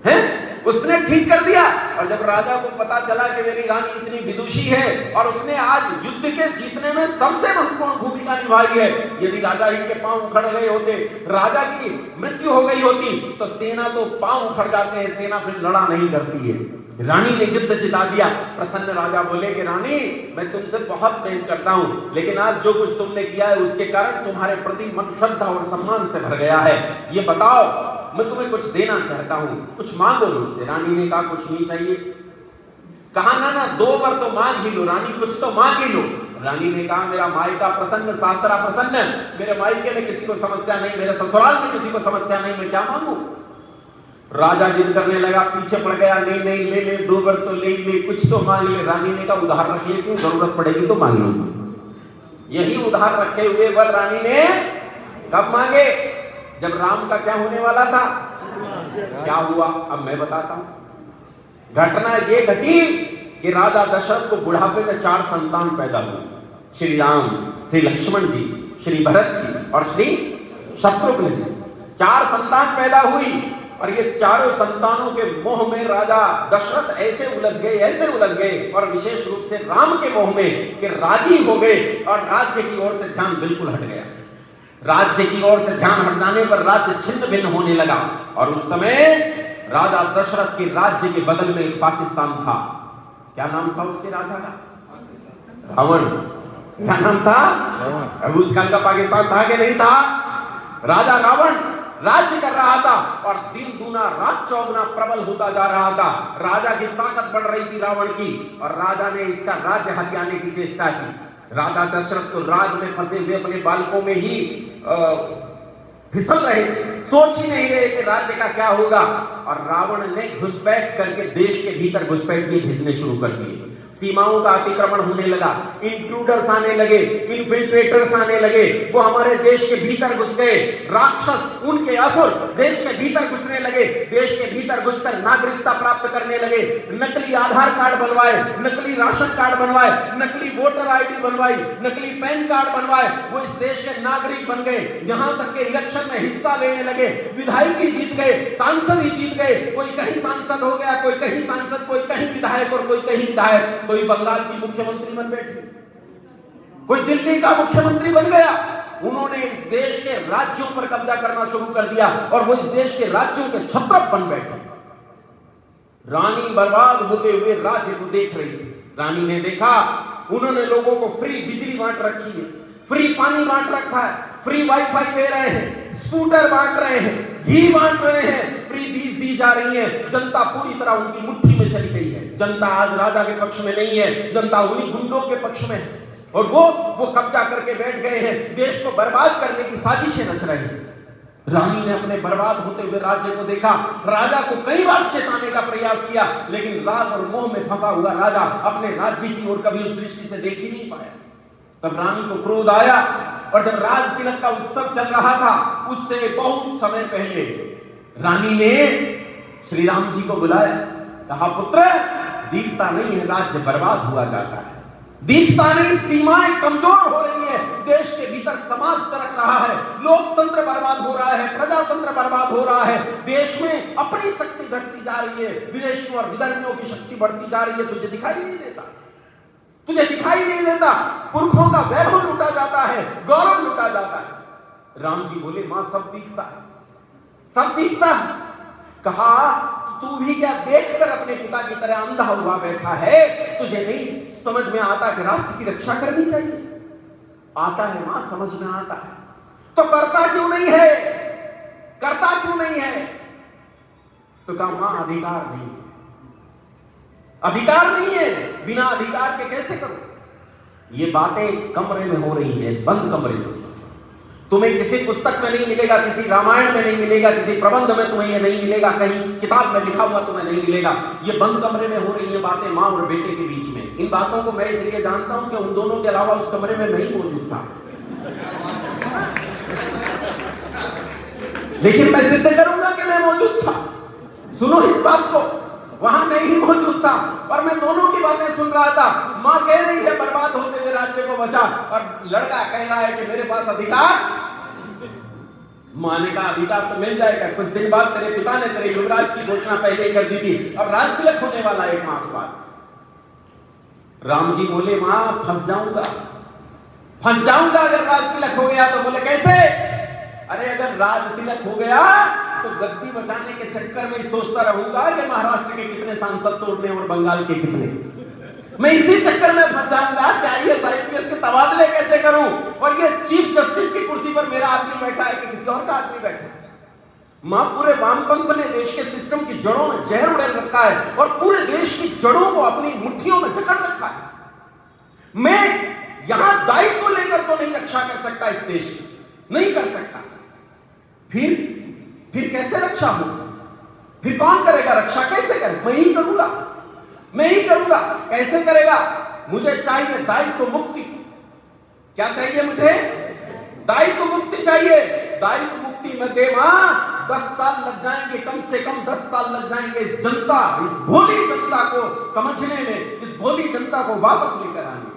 है, उसने ठीक कर दिया। और जब राजा को पता चला कि मेरी रानी इतनी विदुषी है और उसने आज युद्ध के जीतने में सबसे महत्वपूर्ण भूमिका निभाई है, यदि राजा ही के पांव उखड़ गए होते, राजा की मृत्यु हो गई होती, तो सेना तो पांव उखड़ जाते हैं, सेना फिर लड़ा नहीं करती है। रानी ने युद्ध जिता दिया। प्रसन्न राजा बोले कि रानी मैं तुमसे बहुत प्रेम करता हूं, लेकिन आज जो कुछ तुमने किया है उसके कारण तुम्हारे प्रति मन श्रद्धा और सम्मान से भर गया है। ये बताओ, मैं तुम्हें कुछ देना चाहता हूं, कुछ मांगो मुझसे। रानी ने कहा कुछ नहीं चाहिए। कहा ना 2 बार तो मांग ही लो रानी, कुछ तो मांग ही लो। रानी ने कहा मेरा मायका प्रसन्न, सासरा प्रसन्न, मेरे मायके में किसी को समस्या नहीं, मेरे ससुराल में किसी को समस्या नहीं, मैं क्या मांगू? राजा जिद करने लगा, पीछे पड़ गया, नहीं ले 2 बार तो ले, कुछ तो मांग ले। रानी ने कहा उधार रख लेती हूँ, जरूरत पड़ेगी तो मांग लूंगी। यही उधार रखे हुए वर रानी ने कब मांगे? जब राम का क्या होने वाला था। क्या हुआ अब मैं बताता हूं। घटना ये घटी कि राजा दशरथ को बुढ़ापे में 4 संतान पैदा हुए, श्री राम, श्री लक्ष्मण जी, श्री भरत जी और श्री शत्रुघ्न जी। 4 संतान पैदा हुई और ये चारों संतानों के मोह में राजा दशरथ ऐसे उलझ गए और विशेष रूप से राम के मोह में कि राजी हो गए और राज्य की ओर से ध्यान बिल्कुल हट गया। राज्य की ओर से ध्यान हट जाने पर राज्य छिन्न भिन्न होने लगा। और उस समय राजा दशरथ के राज्य के बगल में एक पाकिस्तान था। क्या नाम था उसके राजा का? रावण। क्या नाम था? अबू खान का पाकिस्तान था कि नहीं था? राजा रावण राज्य कर रहा था और दिन दूना रात चौगुना प्रबल होता जा रहा था। राजा की ताकत बढ़ रही थी रावण की, और राजा ने इसका राज्य हथियाने की चेष्टा की। राजा दशरथ तो राज में फंसे हुए अपने बालकों में ही फिसल रहे थे, सोच ही नहीं रहे कि राज्य का क्या होगा। और रावण ने घुसपैठ करके देश के भीतर घुसपैठ भेजने शुरू कर दिए। सीमाओं का अतिक्रमण होने लगा, इंट्रूडर्स आने लगे, इन्फिल्ट्रेटर्स आने लगे, वो हमारे देश के भीतर घुस गए, राक्षस उनके असुर देश के भीतर घुसने लगे, देश के भीतर घुसकर नागरिकता प्राप्त करने लगे, नकली आधार कार्ड बनवाए, नकली राशन कार्ड बनवाए, नकली वोटर आईडी बनवाई, नकली पैन कार्ड बनवाए, वो इस देश के नागरिक बन गए, यहां तक के इलेक्शन में हिस्सा लेने लगे, विधायक ही जीत गए, सांसद ही जीत गए, कोई कहीं सांसद हो गया, कोई कहीं सांसद, कोई कहीं विधायक और कोई कहीं विधायक, कोई बंगाल की मुख्यमंत्री बन बैठी, कोई दिल्ली का मुख्यमंत्री बन गया। उन्होंने इस देश के राज्यों पर कब्जा करना शुरू कर दिया और वो इस देश के राज्यों के छत्रप बन बैठे। रानी बर्बाद होते हुए राज्य को देख रही थी। रानी ने देखा, उन्होंने लोगों को फ्री बिजली बांट रखी है, फ्री पानी बांट रखा है, फ्री वाईफाई दे रहे हैं, स्कूटर बांट रहे हैं, घी बांट रहे हैं, फ्री बीज दी जा रही है। जनता पूरी तरह उनकी मुट्ठी में चली गई है। जनता आज राजा के पक्ष में नहीं है, जनता उन्हीं गुंडों के पक्ष में है और वो कब्जा करके बैठ गए हैं, देश को बर्बाद करने की साजिशें रच रहे हैं। रानी ने अपने बर्बाद होते हुए राज्य को देखा, राजा को कई बार चेताने का प्रयास किया, लेकिन राग और मोह में फंसा हुआ राजा अपने राज्य की ओर कभी उस दृष्टि से देख ही नहीं पाया। तब रानी को क्रोध आया और जब राज तिलक का उत्सव चल रहा था, उससे बहुत समय पहले रानी ने श्री राम जी को बुलाया, कहा, पुत्र, दिखता नहीं है राज्य बर्बाद हुआ जाता है, दिखता नहीं सीमाएं कमजोर हो रही है, देश के भीतर समाज तरक रहा है, लोकतंत्र बर्बाद हो रहा है, प्रजातंत्र बर्बाद हो रहा है, देश में अपनी शक्ति घटती जा रही है, विदेशियों और विधर्मियों की शक्ति बढ़ती जा रही है। तुझे दिखाई नहीं देता, तुझे दिखाई नहीं देता, पुरखों का वैभव लूटा जाता है, गौरव लूटा जाता है। राम जी बोले, मां सब दिखता है, सब दिखता है। कहा, तू भी क्या देखकर अपने पिता की तरह अंधा हुआ बैठा है? तुझे नहीं समझ में आता कि राष्ट्र की रक्षा करनी चाहिए? आता है मां, समझ में आता है, तो करता क्यों नहीं है? करता क्यों नहीं है? तो कहा, मां अधिकार नहीं है, अधिकार नहीं है, बिना अधिकार के कैसे करूं? ये बातें कमरे में हो रही है, बंद कमरे में। तुम्हें किसी पुस्तक में नहीं मिलेगा, किसी रामायण में नहीं मिलेगा, किसी प्रबंध में तुम्हें ये नहीं मिलेगा, कहीं किताब में लिखा हुआ तुम्हें नहीं मिलेगा। ये बंद कमरे में हो रही है बातें मां और बेटे के बीच में। इन बातों को मैं इसलिए जानता हूं कि उन दोनों के अलावा उस कमरे में मैं ही मौजूद था, लेकिन मैं सिद्ध करूंगा कि मैं मौजूद था। सुनो इस बात को, वहां मैं ही मौजूद था और मैं दोनों की बातें सुन रहा था। मां कह रही है बर्बाद होते हुए राज्य को बचा, और लड़का कह रहा है कि मेरे पास अधिकार। मां ने कहा, अधिकार तो मिल जाएगा, कुछ दिन बाद तेरे पिता ने तेरे युवराज की घोषणा पहले ही कर दी थी, अब राज तिलक होने वाला 1 मास बाद। राम जी बोले, मां फंस जाऊंगा, फंस जाऊंगा अगर राज तिलक हो गया तो। बोले कैसे? अरे अगर राज तिलक हो गया तो गद्दी बचाने के चक्कर में सोचता रहूंगा कि महाराष्ट्र के कितने सांसद तोड़ने और बंगाल के कितने, मैं इसी चक्कर में फंस जाऊंगा कि आईएएस आईपीएस के तबादले कैसे करूं, और ये चीफ जस्टिस की कुर्सी पर मेरा आदमी बैठा है कि किसी और का आदमी बैठा है। मां, पूरे वामपंथ ने देश के सिस्टम की जड़ों में जहर उड़ेल रखा है और पूरे देश की जड़ों को अपनी मुट्ठियों में जकड़ रखा है। मैं यहां दायित्व लेकर तो नहीं रक्षा कर सकता इस देश की, नहीं कर सकता। फिर कैसे रक्षा हो? फिर कौन करेगा रक्षा? कैसे करे? मैं ही करूंगा, मैं ही करूंगा। कैसे करेगा? मुझे चाहिए दायित्व मुक्ति। क्या चाहिए मुझे? दायित्व मुक्ति चाहिए। दायित्व मुक्ति में दे मां 10 साल लग जाएंगे, कम से कम 10 साल लग जाएंगे इस जनता, इस भोली जनता को समझने में, इस भोली जनता को वापस लेकर आने में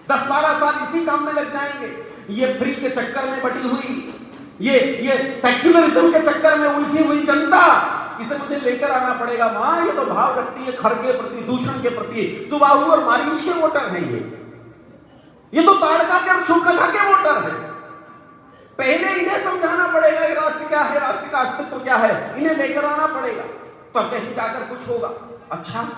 10-12 साल इसी काम में लग जाएंगे। ये फ्री के चक्कर में बटी हुई, ये सेक्युलरिज्म के चक्कर में उलझी हुई जनता, इसे मुझे लेकर आना पड़ेगा। मां, ये तो भाव रखती है खर के प्रति, दूषण के प्रति। सुबाहु और मारीच के वोटर हैं ये तो ताड़का के और शुभ्रता के वोटर हैं। पहले इन्हें समझाना पड़ेगा कि राष्ट्र क्या है, राष्ट्र का अस्तित्व क्या है, इन्हें लेकर आना पड़ेगा, तब कहीं जाकर कुछ होगा। अच्छा,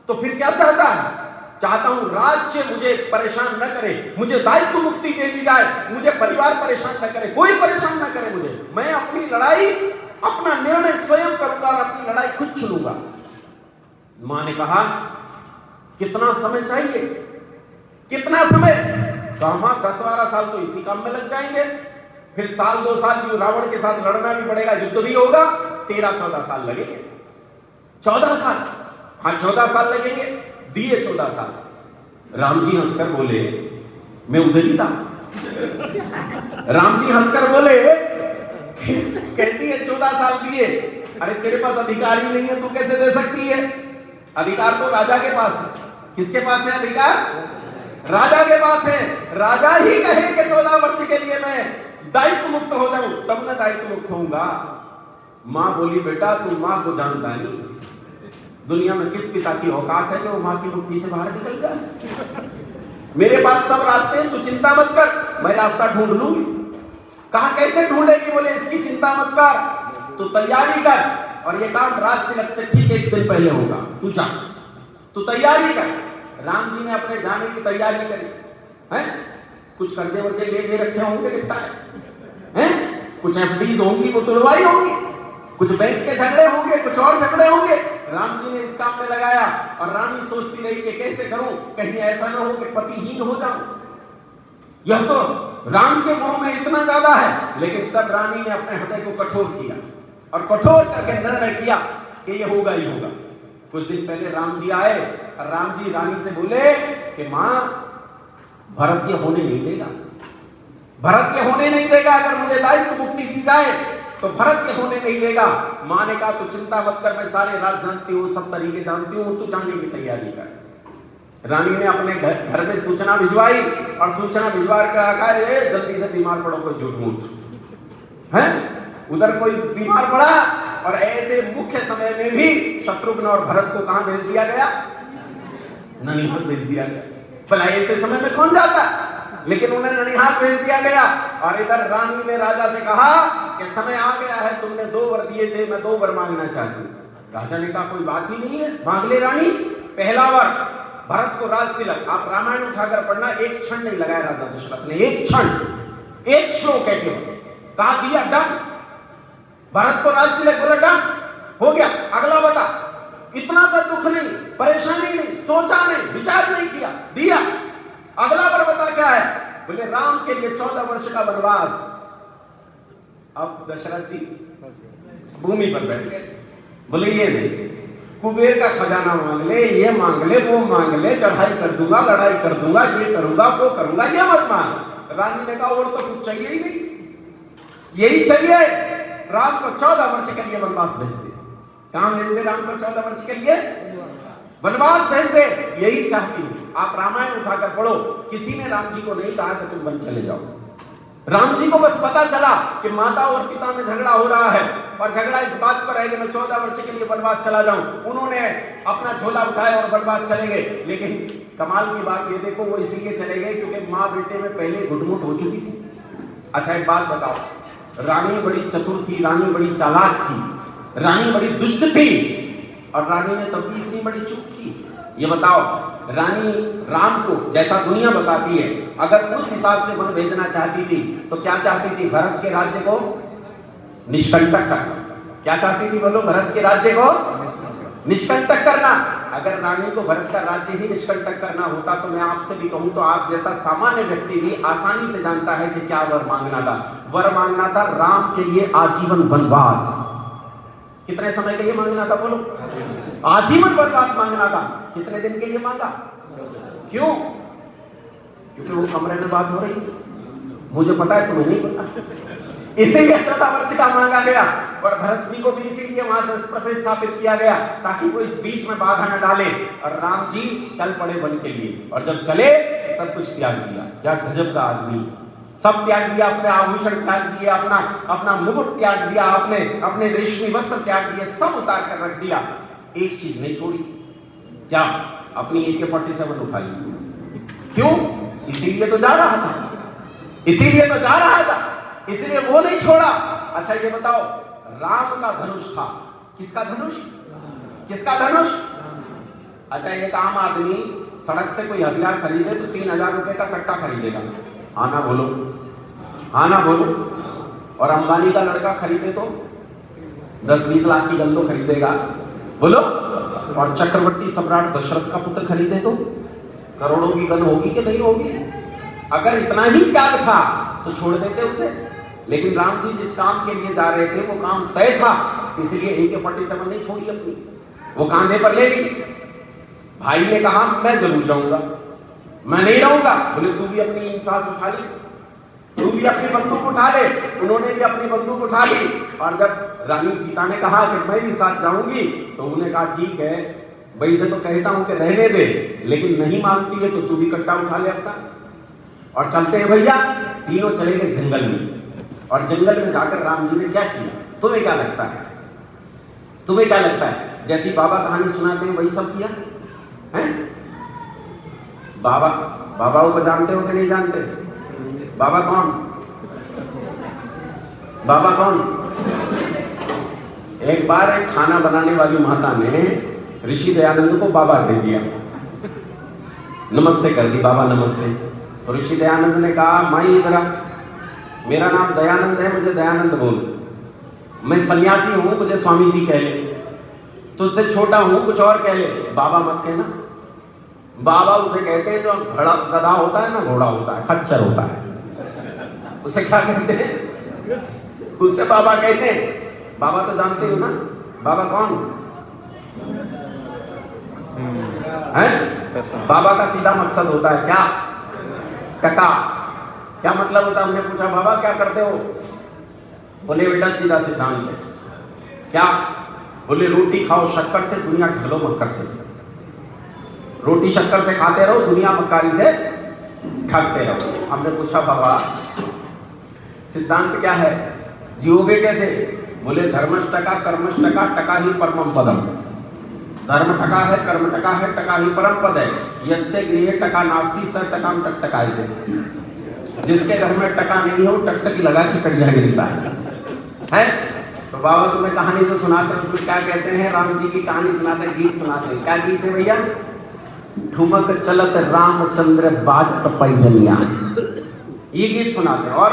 तो फिर क्या चाहता है? चाहता हूं राज्य मुझे परेशान न करे, मुझे दायित्व मुक्ति दे दी जाए, मुझे परिवार परेशान न करे, कोई परेशान न करे मुझे। मैं अपनी लड़ाई, अपना निर्णय स्वयं करूंगा और अपनी लड़ाई खुद चुनूंगा। मां ने कहा, कितना समय चाहिए? कितना समय? कहा, 10-12 साल तो इसी काम में लग जाएंगे, फिर 1-2 साल भी रावण के साथ लड़ना भी पड़ेगा, युद्ध भी होगा, 13-14 साल लगेंगे। 14 साल, हाँ 14 साल लगेंगे। दिए 14 साल। राम जी हंसकर बोले, मैं उधर ही था। राम जी हंसकर बोले, कहती है 14 साल दिए, अरे तेरे पास अधिकार ही नहीं है, तू कैसे दे सकती है? अधिकार तो राजा के पास है। किसके पास है अधिकार? राजा के पास है। राजा ही कहे कि 14 वर्ष के लिए मैं दायित्व मुक्त हो जाऊं, तब मैं दायित्व मुक्त होऊंगा। मां बोली, बेटा तू मां को जानता नहीं, दुनिया में किस पिता की औकात है कि वो मां की मुट्ठी से बाहर निकल जाए? मेरे पास सब रास्ते हैं, तू चिंता मत कर, मैं रास्ता ढूंढ लूंगी। कहा कैसे ढूंढेगी? बोले इसकी चिंता मत कर, तू तैयारी कर, और ये काम राज तिलक से ठीक 1 दिन पहले होगा, तू जा, तू तैयारी कर। राम जी ने अपने जाने की तैयारी करी है। कुछ कर्जे वर्जे ले रखे होंगे, निपटाए हैं, कुछ एफडीज होंगी वो तुड़वाई होंगी, कुछ बैंक के झगड़े होंगे, कुछ और झगड़े होंगे। राम जी ने इस काम में लगाया, और रानी सोचती रही कि कैसे करूं, कहीं ऐसा ना हो कि पतिहीन हो जाऊं। यह तो राम के मोह में इतना ज्यादा है, लेकिन तब रानी ने अपने हृदय को कठोर किया, और कठोर करके निर्णय किया कि यह होगा ही होगा। कुछ दिन पहले राम जी आए, और राम जी रानी से बोले कि मां, भरत ये होने नहीं देगा, भरत ये होने नहीं देगा। अगर मुझे दायित्व मुक्ति दी जाए तो भरत ये होने नहीं देगा। मां ने कहा, तू चिंता मत कर, मैं सारे राज जानती हूँ, सब तरीके जानती हूँ, तू जाने की तैयारी कर। रानी ने अपने घर में सूचना भिजवाई, और सूचना भिजवा कर कहा, जल्दी से बीमार पड़ो, कोई झूठ मूठ है। उधर कोई बीमार पड़ा, और ऐसे मुख्य समय में भी शत्रुघ्न और भरत को कहां भेज दिया गया? ननिहाल भेज दिया गया। भला ऐसे समय में कौन जाता? लेकिन उन्हें ननिहाल भेज दिया गया। और इधर रानी ने राजा से कहा कि समय आ गया है, तुमने 2 वर दिए थे, मैं 2 वर मांगना चाहती हूँ। राजा ने कहा, कोई बात ही नहीं है, मांग ले रानी। पहला वर, भरत को राज तिलक। आप रामायण उठाकर पढ़ना, एक क्षण नहीं लगाया राजा दशरथ ने, एक क्षण, एक श्लोक है केवल, कहा दिया, डन। भरत को राज तिलक, बोला डन, हो गया, अगला बता। इतना सा दुख नहीं, परेशानी नहीं, सोचा नहीं, विचार नहीं किया, दिया। अगला वर बता क्या है? बोले राम के लिए 14 वर्ष का वनवास। अब दशरथ जी भूमि पर बैठ गए, बोले ये नहीं, कुबेर का खजाना मांग ले, ये मांग ले, वो मांग ले, चढ़ाई कर दूंगा, लड़ाई कर दूंगा, ये करूंगा, वो करूंगा, ये मत मांग। रानी ने कहा, और तो कुछ चाहिए ही नहीं, यही चाहिए, राम को 14 वर्ष के लिए वनवास भेज दे। कहां भेज दे? राम को 14 वर्ष के लिए वनवास भेज दे, यही चाहती हूं। आप रामायण उठाकर पढ़ो, किसी ने राम जी को नहीं कहा कि तुम वन चले जाओ। राम जी को बस पता चला कि माता और पिता में झगड़ा हो रहा है, और झगड़ा इस बात पर है कि मैं 14 वर्ष के लिए वनवास चला जाऊं। उन्होंने अपना झोला उठाया और वनवास चले गए। लेकिन कमाल की बात ये देखो, वो इसीलिए चले गए क्योंकि माँ बेटे में पहले घुटमुट हो चुकी थी। अच्छा एक बात बताओ, रानी बड़ी चतुर थी, रानी बड़ी चालाक थी, रानी बड़ी दुष्ट थी, और रानी ने तब भी इतनी बड़ी चूक की। ये बताओ, रानी राम को जैसा दुनिया बताती है, अगर उस हिसाब से वन भेजना चाहती थी तो क्या चाहती थी? भरत के राज्य को निष्कंटक करना। क्या चाहती थी? बोलो, भरत के राज्य को निष्कंटक करना। अगर रानी को भरत का राज्य ही निष्कंटक करना होता तो मैं आपसे भी कहूं तो आप जैसा सामान्य व्यक्ति भी आसानी से जानता है कि क्या वर मांगना था। वर मांगना था राम के लिए आजीवन वनवास। कितने समय के लिए मांगना था? बोलो, आजीवन वनवास मांगना था। कितने दिन के लिए मांगा? क्यों? क्योंकि वो कमरे में बात हो रही, मुझे पता है, तुम्हें नहीं पता। इसीलिए 14 वर्ष का मांगा गया, और भरत जी को भी इसीलिए वहां से प्रतिस्थापित किया गया ताकि कोई इस बीच में बाधा न डाले। और राम जी चल पड़े वन के लिए, और जब चले सब कुछ त्याग दिया। क्या गजब का आदमी, सब त्याग दिया, अपने आभूषण त्याग दिए, अपना मुकुट त्याग दिया, अपने रेशमी वस्त्र त्याग दिए, सब उतार कर रख दिया। एक चीज नहीं छोड़ी, क्या? अपनी AK-47 उठा ली। क्यों? इसीलिए तो जा रहा था, इसीलिए तो जा रहा था, इसलिए वो नहीं छोड़ा। अच्छा ये बताओ, राम का धनुष था, किसका धनुष? किसका धनुष? अच्छा एक आम आदमी सड़क से कोई हथियार खरीदे तो 3000 रुपए का कट्टा खरीदेगा। आना बोलो, आना बोलो। और अंबानी का लड़का खरीदे तो 10-20 लाख की गन तो खरीदेगा, बोलो। और चक्रवर्ती सम्राट दशरथ का पुत्र खरीदे तो करोड़ों की गन होगी कि नहीं होगी? अगर इतना ही त्याग था तो छोड़ देते उसे। लेकिन राम जी जिस काम के लिए जा रहे थे वो काम तय था, इसलिए AK-47 नहीं छोड़ी अपनी, वो कांधे पर ले ली। भाई ने कहा मैं जरूर जाऊंगा, मैं नहीं रहूंगा। बोले तू भी अपनी इंसास उठा ले, तू भी अपनी बंदूक उठा ले। उन्होंने भी अपनी बंदूक उठा ली, और जब रानी सीता ने कहा कि मैं भी साथ जाऊंगी, तो उन्होंने कहा ठीक है भाई से तो कहता हूं कि रहने दे, लेकिन नहीं मानती है तो तू भी कट्टा उठा ले अपना, और चलते हैं भैया। तीनों चले गए जंगल में, और जंगल में जाकर राम जी ने क्या किया, तुम्हें क्या लगता है? तुम्हें क्या लगता है? जैसी बाबा कहानी सुनाते हैं वही सब किया है? बाबाओं को जानते हो कि नहीं जानते? बाबा कौन? बाबा कौन? एक बार एक खाना बनाने वाली माता ने ऋषि दयानंद को बाबा दे दिया, नमस्ते कर दी, बाबा नमस्ते। तो ऋषि दयानंद ने कहा माई इधर, मेरा नाम दयानंद है, मुझे दयानंद बोल, मैं सन्यासी हूं, मुझे स्वामी जी कह ले, तुझसे छोटा हूं, कुछ और कह ले, बाबा मत कहना। बाबा उसे कहते हैं जो गधा होता है ना, घोड़ा होता है, खच्चर होता है, उसे क्या कहते हैं? उसे बाबा कहते हैं। बाबा तो जानते हो ना, बाबा कौन है? बाबा का सीधा मकसद होता है क्या? टका। क्या मतलब होता है? हमने पूछा बाबा क्या करते हो? बोले बेटा सीधा सिद्धांत है। क्या? बोले रोटी खाओ शक्कर से, दुनिया ढलो मक्कर से। रोटी शक्कर से खाते रहो, दुनिया मक्कारी से ठगते रहो। हमने पूछा बाबा सिद्धांत क्या है, जियोगे कैसे? बोले धर्मष्टका कर्मष्टका टका ही परमम पदम। धर्म टका है, कर्म टका है, टका ही परम पद है। यस्य गृहे टका नास्ति स टकाम टकटकाई दे। जिसके घर में टका नहीं हो, टकटकी लगा के कटिया गिरता है? तो बाबा तुम्हें कहानी जो सुनाते हैं उसको क्या कहते हैं? राम जी की कहानी सुनाते हैं, गीत सुनाते हैं। क्या गीत है भैया? ठुमक चलत रामचंद्र बाजत पैजनिया, ये गीत सुनाते हैं। और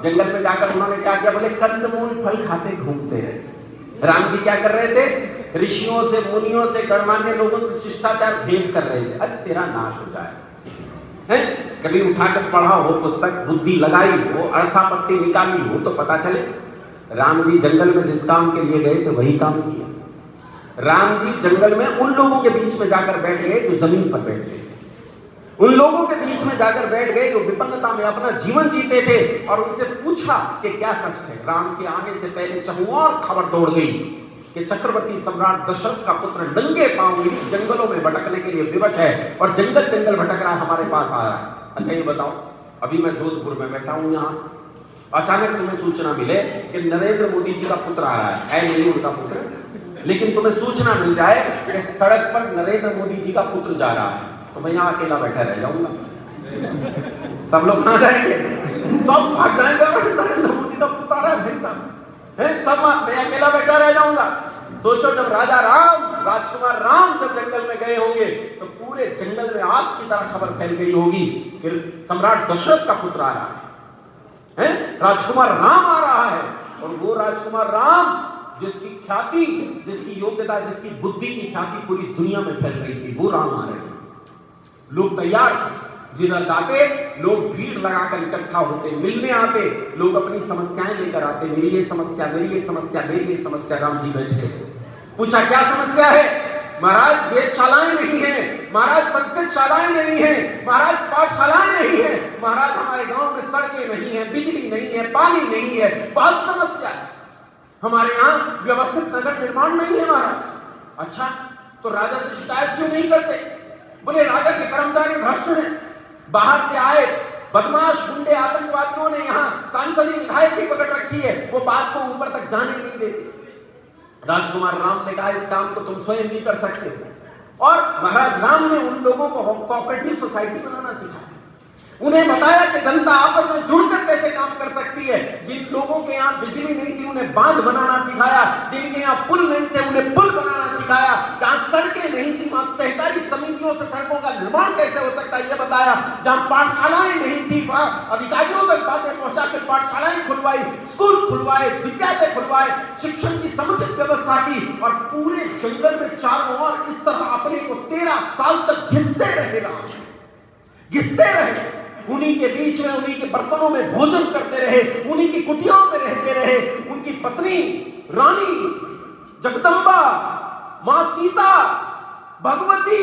जंगल में जाकर उन्होंने क्या किया? बोले कंदमूल फल खाते घूमते रहे। राम जी क्या कर रहे थे? ऋषियों से, मुनियों से, गणमान्य लोगों से शिष्टाचार भेंट कर रहे थे। अरे तेरा नाश हो जाए है? कभी उठाकर पढ़ा हो पुस्तक, बुद्धि लगाई हो, अर्थापत्ति निकाली हो, तो पता चले। राम जी जंगल में जिस काम के लिए गए थे वही काम किया। राम जी जंगल में उन लोगों के बीच में जाकर बैठ गए जो जमीन पर बैठ गए, उन लोगों के बीच में जाकर बैठ गए जो विपन्नता में अपना जीवन जीते थे, और उनसे पूछा कि क्या कष्ट है। राम के आने से पहले चहुओर खबर दौड़ गई कि चक्रवर्ती सम्राट दशरथ का पुत्र नंगे पांव जंगलों में भटकने के लिए विवश है, और जंगल जंगल भटक रहा है, हमारे पास आ रहा है। अच्छा ये बताओ, अभी मैं जोधपुर में बैठा हूं, यहाँ अचानक तुम्हें सूचना मिले कि नरेंद्र मोदी जी का पुत्र आ रहा है नहीं उनका पुत्र, लेकिन तुम्हें सूचना मिल जाए कि सड़क पर नरेंद्र मोदी जी का पुत्र जा रहा है, तो मैं यहाँ अकेला बैठा रह जाऊंगा। सब लोग कहाँ जाएंगे? सब भाग जाएंगे, नरेंद्र मोदी का पुत्र आ रहा है भाई साहब, सब मैं अकेला बैठा रह जाऊंगा। सोचो जब राजा राम, राजकुमार राम जब जंगल में गए होंगे तो पूरे जंगल में आग की तरह खबर फैल गई होगी, फिर सम्राट दशरथ का पुत्र आ रहा है, राजकुमार राम आ रहा है। और वो राजकुमार राम जिसकी ख्याति, जिसकी योग्यता, जिसकी बुद्धि की ख्याति पूरी दुनिया में फैल रही थी, वो राम आ रहे हैं। लोग तैयार थे, जिधर जाते लोग भीड़ लगाकर इकट्ठा होते, मिलने आते, लोग अपनी समस्याएं लेकर आते, मेरी ये समस्या, मेरी ये समस्या, मेरी ये समस्या। राम जी बैठे, पूछा क्या समस्या है? महाराज वेदशालाएं नहीं है, महाराज संस्कृत शालाएं नहीं है, महाराज पाठशालाएं नहीं है, महाराज हमारे गांव में सड़कें नहीं है, बिजली नहीं है, पानी नहीं है, बहुत समस्या है, हमारे यहाँ व्यवस्थित नगर निर्माण नहीं है महाराज। अच्छा तो राजा से शिकायत क्यों नहीं करते? बोले राजा के कर्मचारी भ्रष्ट हैं, बाहर से आए बदमाश गुंडे आतंकवादियों ने यहाँ सांसदीय विधायक की पकड़ रखी है, वो बात को ऊपर तक जाने नहीं देते। राजकुमार राम ने कहा इस काम को तुम स्वयं भी कर सकते हो, और महाराज राम ने उन लोगों को कोऑपरेटिव सोसाइटी बनाना सिखाया, उन्हें बताया कि जनता आपस में जुड़कर कैसे काम कर सकती है। जिन लोगों के यहाँ बिजली नहीं थी उन्हें बांध बनाना सिखाया, जिनके यहाँ पुल नहीं थे उन्हें पुल बनाना सिखाया, जहां सड़कें नहीं थी वहां सहकारी समितियों से सड़कों का निर्माण कैसे हो सकता है यह बताया, जहां पाठशालाएं नहीं थी वहां अधिकारियों तक बातें पहुंचाकर पाठशालाएं खुलवाई, स्कूल खुलवाए, विद्यालय खुलवाए, शिक्षण की समुचित व्यवस्था की, और पूरे जंगल में चारों ओर इस तरह अपने को 13 साल तक घिसते रहे, उन्हीं के बीच में, उन्हीं के बर्तनों में भोजन करते रहे, उन्हीं की कुटियों में रहते रहे। उनकी पत्नी रानी जगदम्बा, मां सीता, भगवती,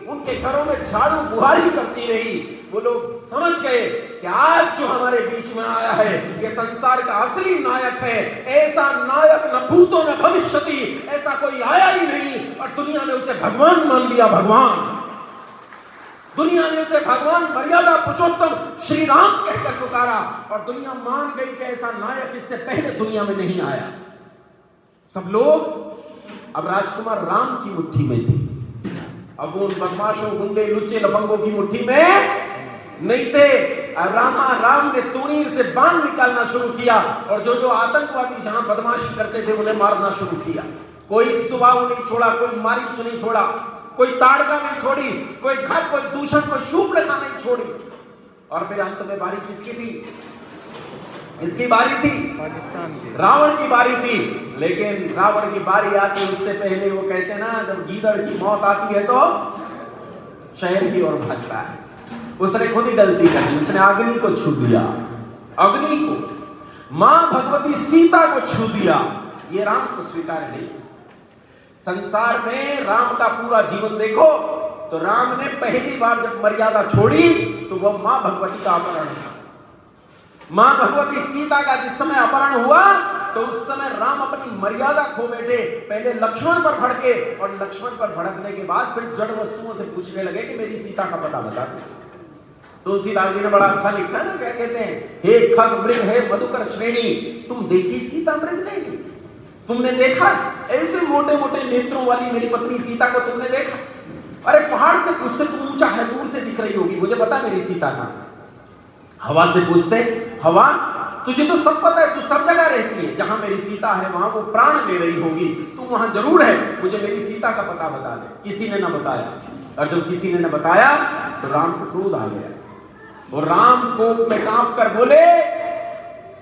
उनके घरों में झाड़ू बुहारी करती रही। वो लोग समझ गए कि आज जो हमारे बीच में आया है ये संसार का असली नायक है। ऐसा नायक न भूतो न भविष्यति, ऐसा कोई आया ही नहीं। और दुनिया ने उसे भगवान मान लिया। भगवान, दुनिया ने उसे भगवान मर्यादा पुरुषोत्तम श्री राम कहकर पुकारा और दुनिया मान गई कि ऐसा नायक इससे पहले दुनिया में नहीं आया। सब लोग अब राजकुमार राम की मुट्ठी में थे। अब वो उन बदमाशों, गुंडे, लुच्चे, लफंगों की मुट्ठी में नहीं थे। राम ने तूणीर से बाण निकालना शुरू किया और जो जो आतंकवादी जहां बदमाशी करते थे उन्हें मारना शुरू किया। कोई सुबाव नहीं छोड़ा, कोई मारीच नहीं छोड़ा, कोई ताड़का नहीं छोड़ी, कोई घर, कोई दूषण, कोई शूर्पणखा नहीं छोड़ी। और फिर अंत में बारी किसकी थी? किसकी बारी थी? पाकिस्तान की, रावण की बारी थी। लेकिन रावण की बारी आती उससे पहले वो कहते ना, जब गीदड़ की मौत आती है तो शहर की ओर भागता है। उसने खुद ही गलती कर दी, उसने अग्नि को छू दिया। अग्नि को, मां भगवती सीता को छू दिया। ये राम को स्वीकार नहीं। संसार में राम का पूरा जीवन देखो तो राम ने पहली बार जब मर्यादा छोड़ी तो वह मां भगवती का अपहरण था। मां भगवती सीता का जिस समय अपहरण हुआ तो उस समय राम अपनी मर्यादा खो बैठे। पहले लक्ष्मण पर भड़के और लक्ष्मण पर भड़कने के बाद फिर जड़ वस्तुओं से पूछने लगे कि मेरी सीता का पता बता दो। तुलसीदास जी ने बड़ा अच्छा लिखा है ना, क्या कहते हैं? हे खग मृग है मधुकर श्रेणी, तुम देखी सीता मृग नहीं? तुमने देखा ऐसे मोटे मोटे नेत्रों वाली मेरी पत्नी सीता को तुमने देखा? अरे पहाड़ से पूछते, तुम ऊंचा है, दूर से दिख रही होगी, मुझे बता मेरी सीता कहां है। हवा से पूछते, हवा तुझे तो सब पता है, तू सब जगह रहती है, जहां मेरी सीता है वहां वो प्राण ले रही होगी, तू वहां जरूर है, मुझे मेरी सीता का पता बता दे। किसी ने ना बताया। और जब किसी ने ना बताया तो राम को क्रोध आ गया और राम कोप में कांप कर बोले,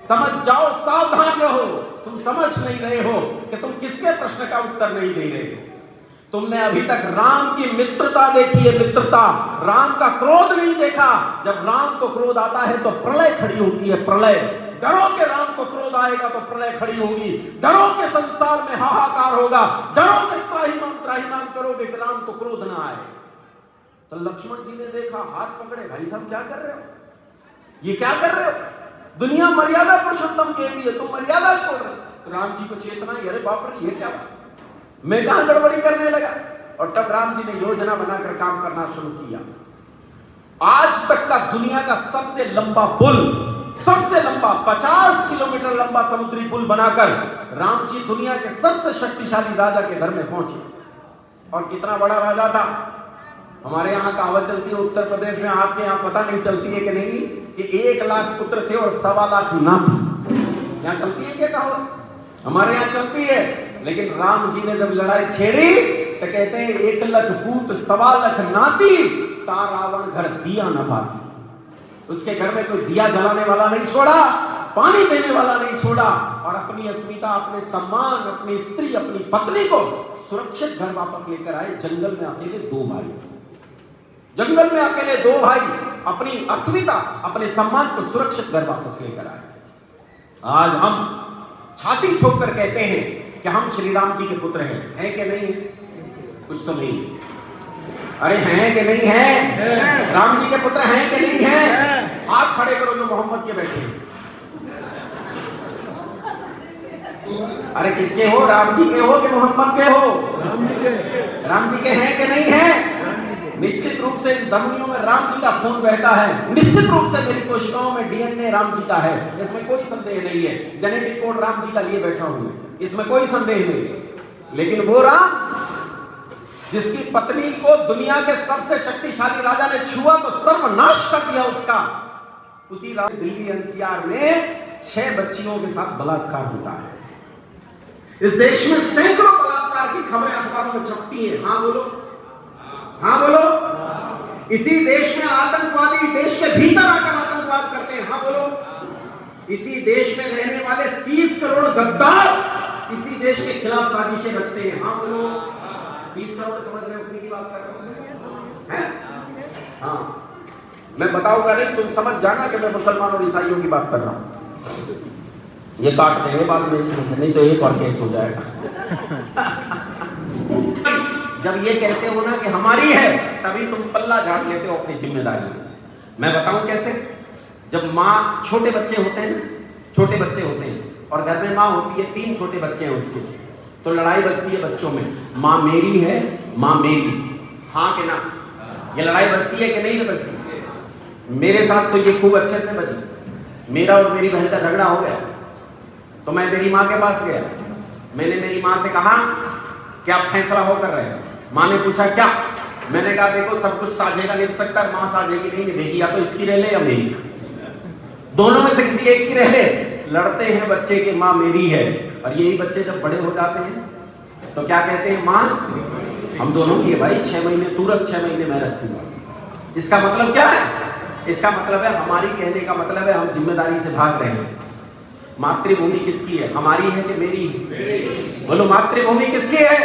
समझ जाओ, सावधान रहो, तुम समझ नहीं रहे हो कि तुम किसके प्रश्न का उत्तर नहीं दे रहे हो। तुमने अभी तक राम की मित्रता देखी है, मित्रता, राम का क्रोध नहीं देखा। जब राम को क्रोध आता है तो प्रलय खड़ी होती है, प्रलय। डरो के राम को क्रोध आएगा तो प्रलय खड़ी होगी। डरो के संसार में हाहाकार होगा। डरो के त्राहिमाम करोगे कि राम को क्रोध ना आए। तो लक्ष्मण जी ने देखा, हाथ पकड़े, भाई साहब क्या कर रहे हो? ये क्या कर रहे हो? दुनिया मर्यादा पुरुषोत्तम के लिए तुम मर्यादा छोड़ रहे। तो राम जी को चेतना, अरे बाप रे, ये क्या बात, मैं कहां गड़बड़ी करने लगा। और तब राम जी ने योजना बनाकर काम करना शुरू किया। आज तक का दुनिया का सबसे लंबा पुल, सबसे लंबा 50 किलोमीटर लंबा समुद्री पुल बनाकर राम जी दुनिया के सबसे शक्तिशाली राजा के घर में पहुंचे। और कितना बड़ा राजा था। हमारे यहाँ कहावत चलती है उत्तर प्रदेश में, आपके यहाँ पता नहीं चलती है कि नहीं, कि 1 लाख पुत्र थे और 1.25 लाख नाती। यहाँ चलती है क्या कहावत? हमारे यहाँ चलती है। लेकिन राम जी ने जब लड़ाई छेड़ी तो कहते हैं 1 लाख पूत 1.25 लाख नाती, ता रावण घर दिया न भाती। उसके घर में कोई दिया जलाने वाला नहीं छोड़ा, पानी देने वाला नहीं छोड़ा। और अपनी अस्मिता, अपने सम्मान, अपनी स्त्री, अपनी पत्नी को सुरक्षित घर वापस लेकर आए। जंगल में अकेले 2 भाई, जंगल में अकेले 2 भाई अपनी अस्मिता, अपने सम्मान को सुरक्षित घर वापस लेकर आए। आज हम छाती ठोककर कहते हैं कि हम श्री राम जी के पुत्र हैं कि नहीं? कुछ तो नहीं। अरे हैं कि नहीं है? राम जी के पुत्र हैं कि नहीं है? हाथ खड़े करो जो मोहम्मद के बैठे हैं। अरे किसके हो? राम जी के हो कि मोहम्मद के हो? राम जी के। राम जी के हैं कि नहीं है? निश्चित रूप से धमनियों में राम जी का खून बहता है। निश्चित रूप से मेरी कोशिकाओं में डीएनए राम जी का है, इसमें कोई संदेह नहीं है। जेनेटिक कोड राम जी का लिए बैठा हूं मैं, इसमें कोई संदेह नहीं। लेकिन वो राम जिसकी पत्नी को दुनिया के सबसे शक्तिशाली राजा ने छुआ तो सर्वनाश कर दिया उसका, उसी राम दिल्ली एनसीआर में 6 बच्चियों के साथ बलात्कार होता है। इस देश में सैकड़ों बलात्कार की खबरें अखबारों में छपती है। हाँ बोलो, हाँ बोलो। इसी देश में आतंकवादी देश के भीतर आकर आतंकवाद करते हैं। हाँ बोलो। इसी देश में रहने वाले 30 करोड़ गद्दार इसी देश के खिलाफ साजिशें रचते हैं। हाँ बोलो। 30 करोड़ समझ रहे हो की बात कर रहा हूं? हाँ, मैं बताऊंगा नहीं, तुम समझ जाना कि मैं मुसलमान और ईसाइयों की बात कर रहा हूं। ये काट देंगे बाद में इसमें से, नहीं तो एक और केस हो जाएगा। जब ये कहते हो ना कि हमारी है, तभी तुम पल्ला झाड़ लेते हो अपनी जिम्मेदारियों से। मैं बताऊं कैसे? जब माँ, छोटे बच्चे होते हैं, छोटे बच्चे होते हैं और घर में माँ होती है, 3 छोटे बच्चे हैं उसके, तो लड़ाई बजती है बच्चों में, माँ मेरी है, माँ मेरी, हाँ कि ना? ये लड़ाई बजती है कि नहीं बजती? मेरे साथ तो ये खूब अच्छे से बजी। मेरा और मेरी बहन का झगड़ा हो गया तो मैं मेरी माँ के पास गया। मैंने मेरी माँ से कहा क्या फैसला हो कर रहे हो? माँ ने पूछा क्या? मैंने कहा देखो सब कुछ साझेगा निभ सकता है, माँ साझेगी नहीं निभेगी, या तो इसकी रह ले या मेरी, दोनों में से किसी एक की रह ले। लड़ते हैं बच्चे के माँ मेरी है, और यही बच्चे जब बड़े हो जाते हैं तो क्या कहते हैं? माँ हम दोनों की है भाई, 6 महीने तू रख, 6 महीने मैं रखूंगा। इसका मतलब क्या है? इसका मतलब है, हमारी कहने का मतलब है हम जिम्मेदारी से भाग रहे हैं। मातृभूमि किसकी है? हमारी है कि मेरी है? बोलो, मातृभूमि किसकी है?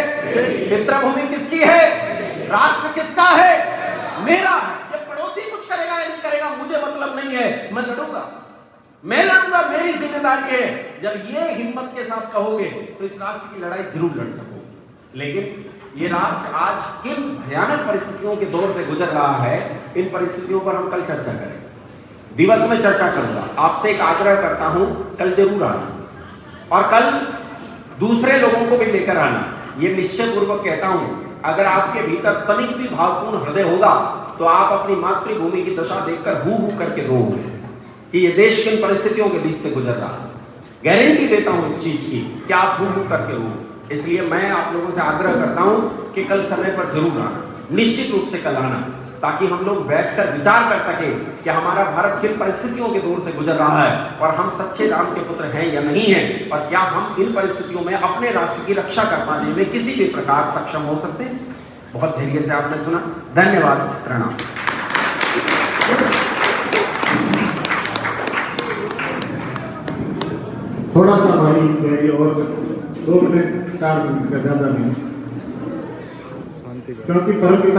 पितृभूमि किसकी है? राष्ट्र किसका है? मेरा है। ये पड़ोसी कुछ करेगा या नहीं करेगा मुझे मतलब नहीं है, मैं लड़ूंगा, मैं लड़ूंगा, मेरी जिम्मेदारी है। जब ये हिम्मत के साथ कहोगे तो इस राष्ट्र की लड़ाई जरूर लड़ सकोगे। लेकिन ये राष्ट्र आज किन भयानक परिस्थितियों के दौर से गुजर रहा है, इन परिस्थितियों पर हम कल चर्चा करेंगे, दिवस में चर्चा करूंगा। आपसे एक आग्रह करता हूं, कल जरूर आना और कल दूसरे लोगों को भी लेकर आना। ये निश्चय पूर्वक कहता हूं, अगर आपके भीतर तनिक भी भावपूर्ण हृदय होगा तो आप अपनी मातृभूमि की दशा देखकर हू हू करके रोओगे कि ये देश किन परिस्थितियों के बीच से गुजर रहा है। गारंटी देता हूं इस चीज की कि आप हू हू करके रोओगे। इसलिए मैं आप लोगों से आग्रह करता हूं कि कल समय पर जरूर आना, निश्चित रूप से कल आना, ताकि हम लोग बैठकर विचार कर सकें कि हमारा भारत किन परिस्थितियों के दौर से गुजर रहा है और हम सच्चे राम के पुत्र हैं या नहीं हैं, और क्या हम इन परिस्थितियों में अपने राष्ट्र की रक्षा कर पाने में किसी भी प्रकार सक्षम हो सकते हैं। बहुत धैर्य से आपने सुना, धन्यवाद, प्रणाम। थोड़ा सा भाई धैर्य और 2 मिनट 4 मिनट का ज्यादा नहीं, क्योंकि परमपिता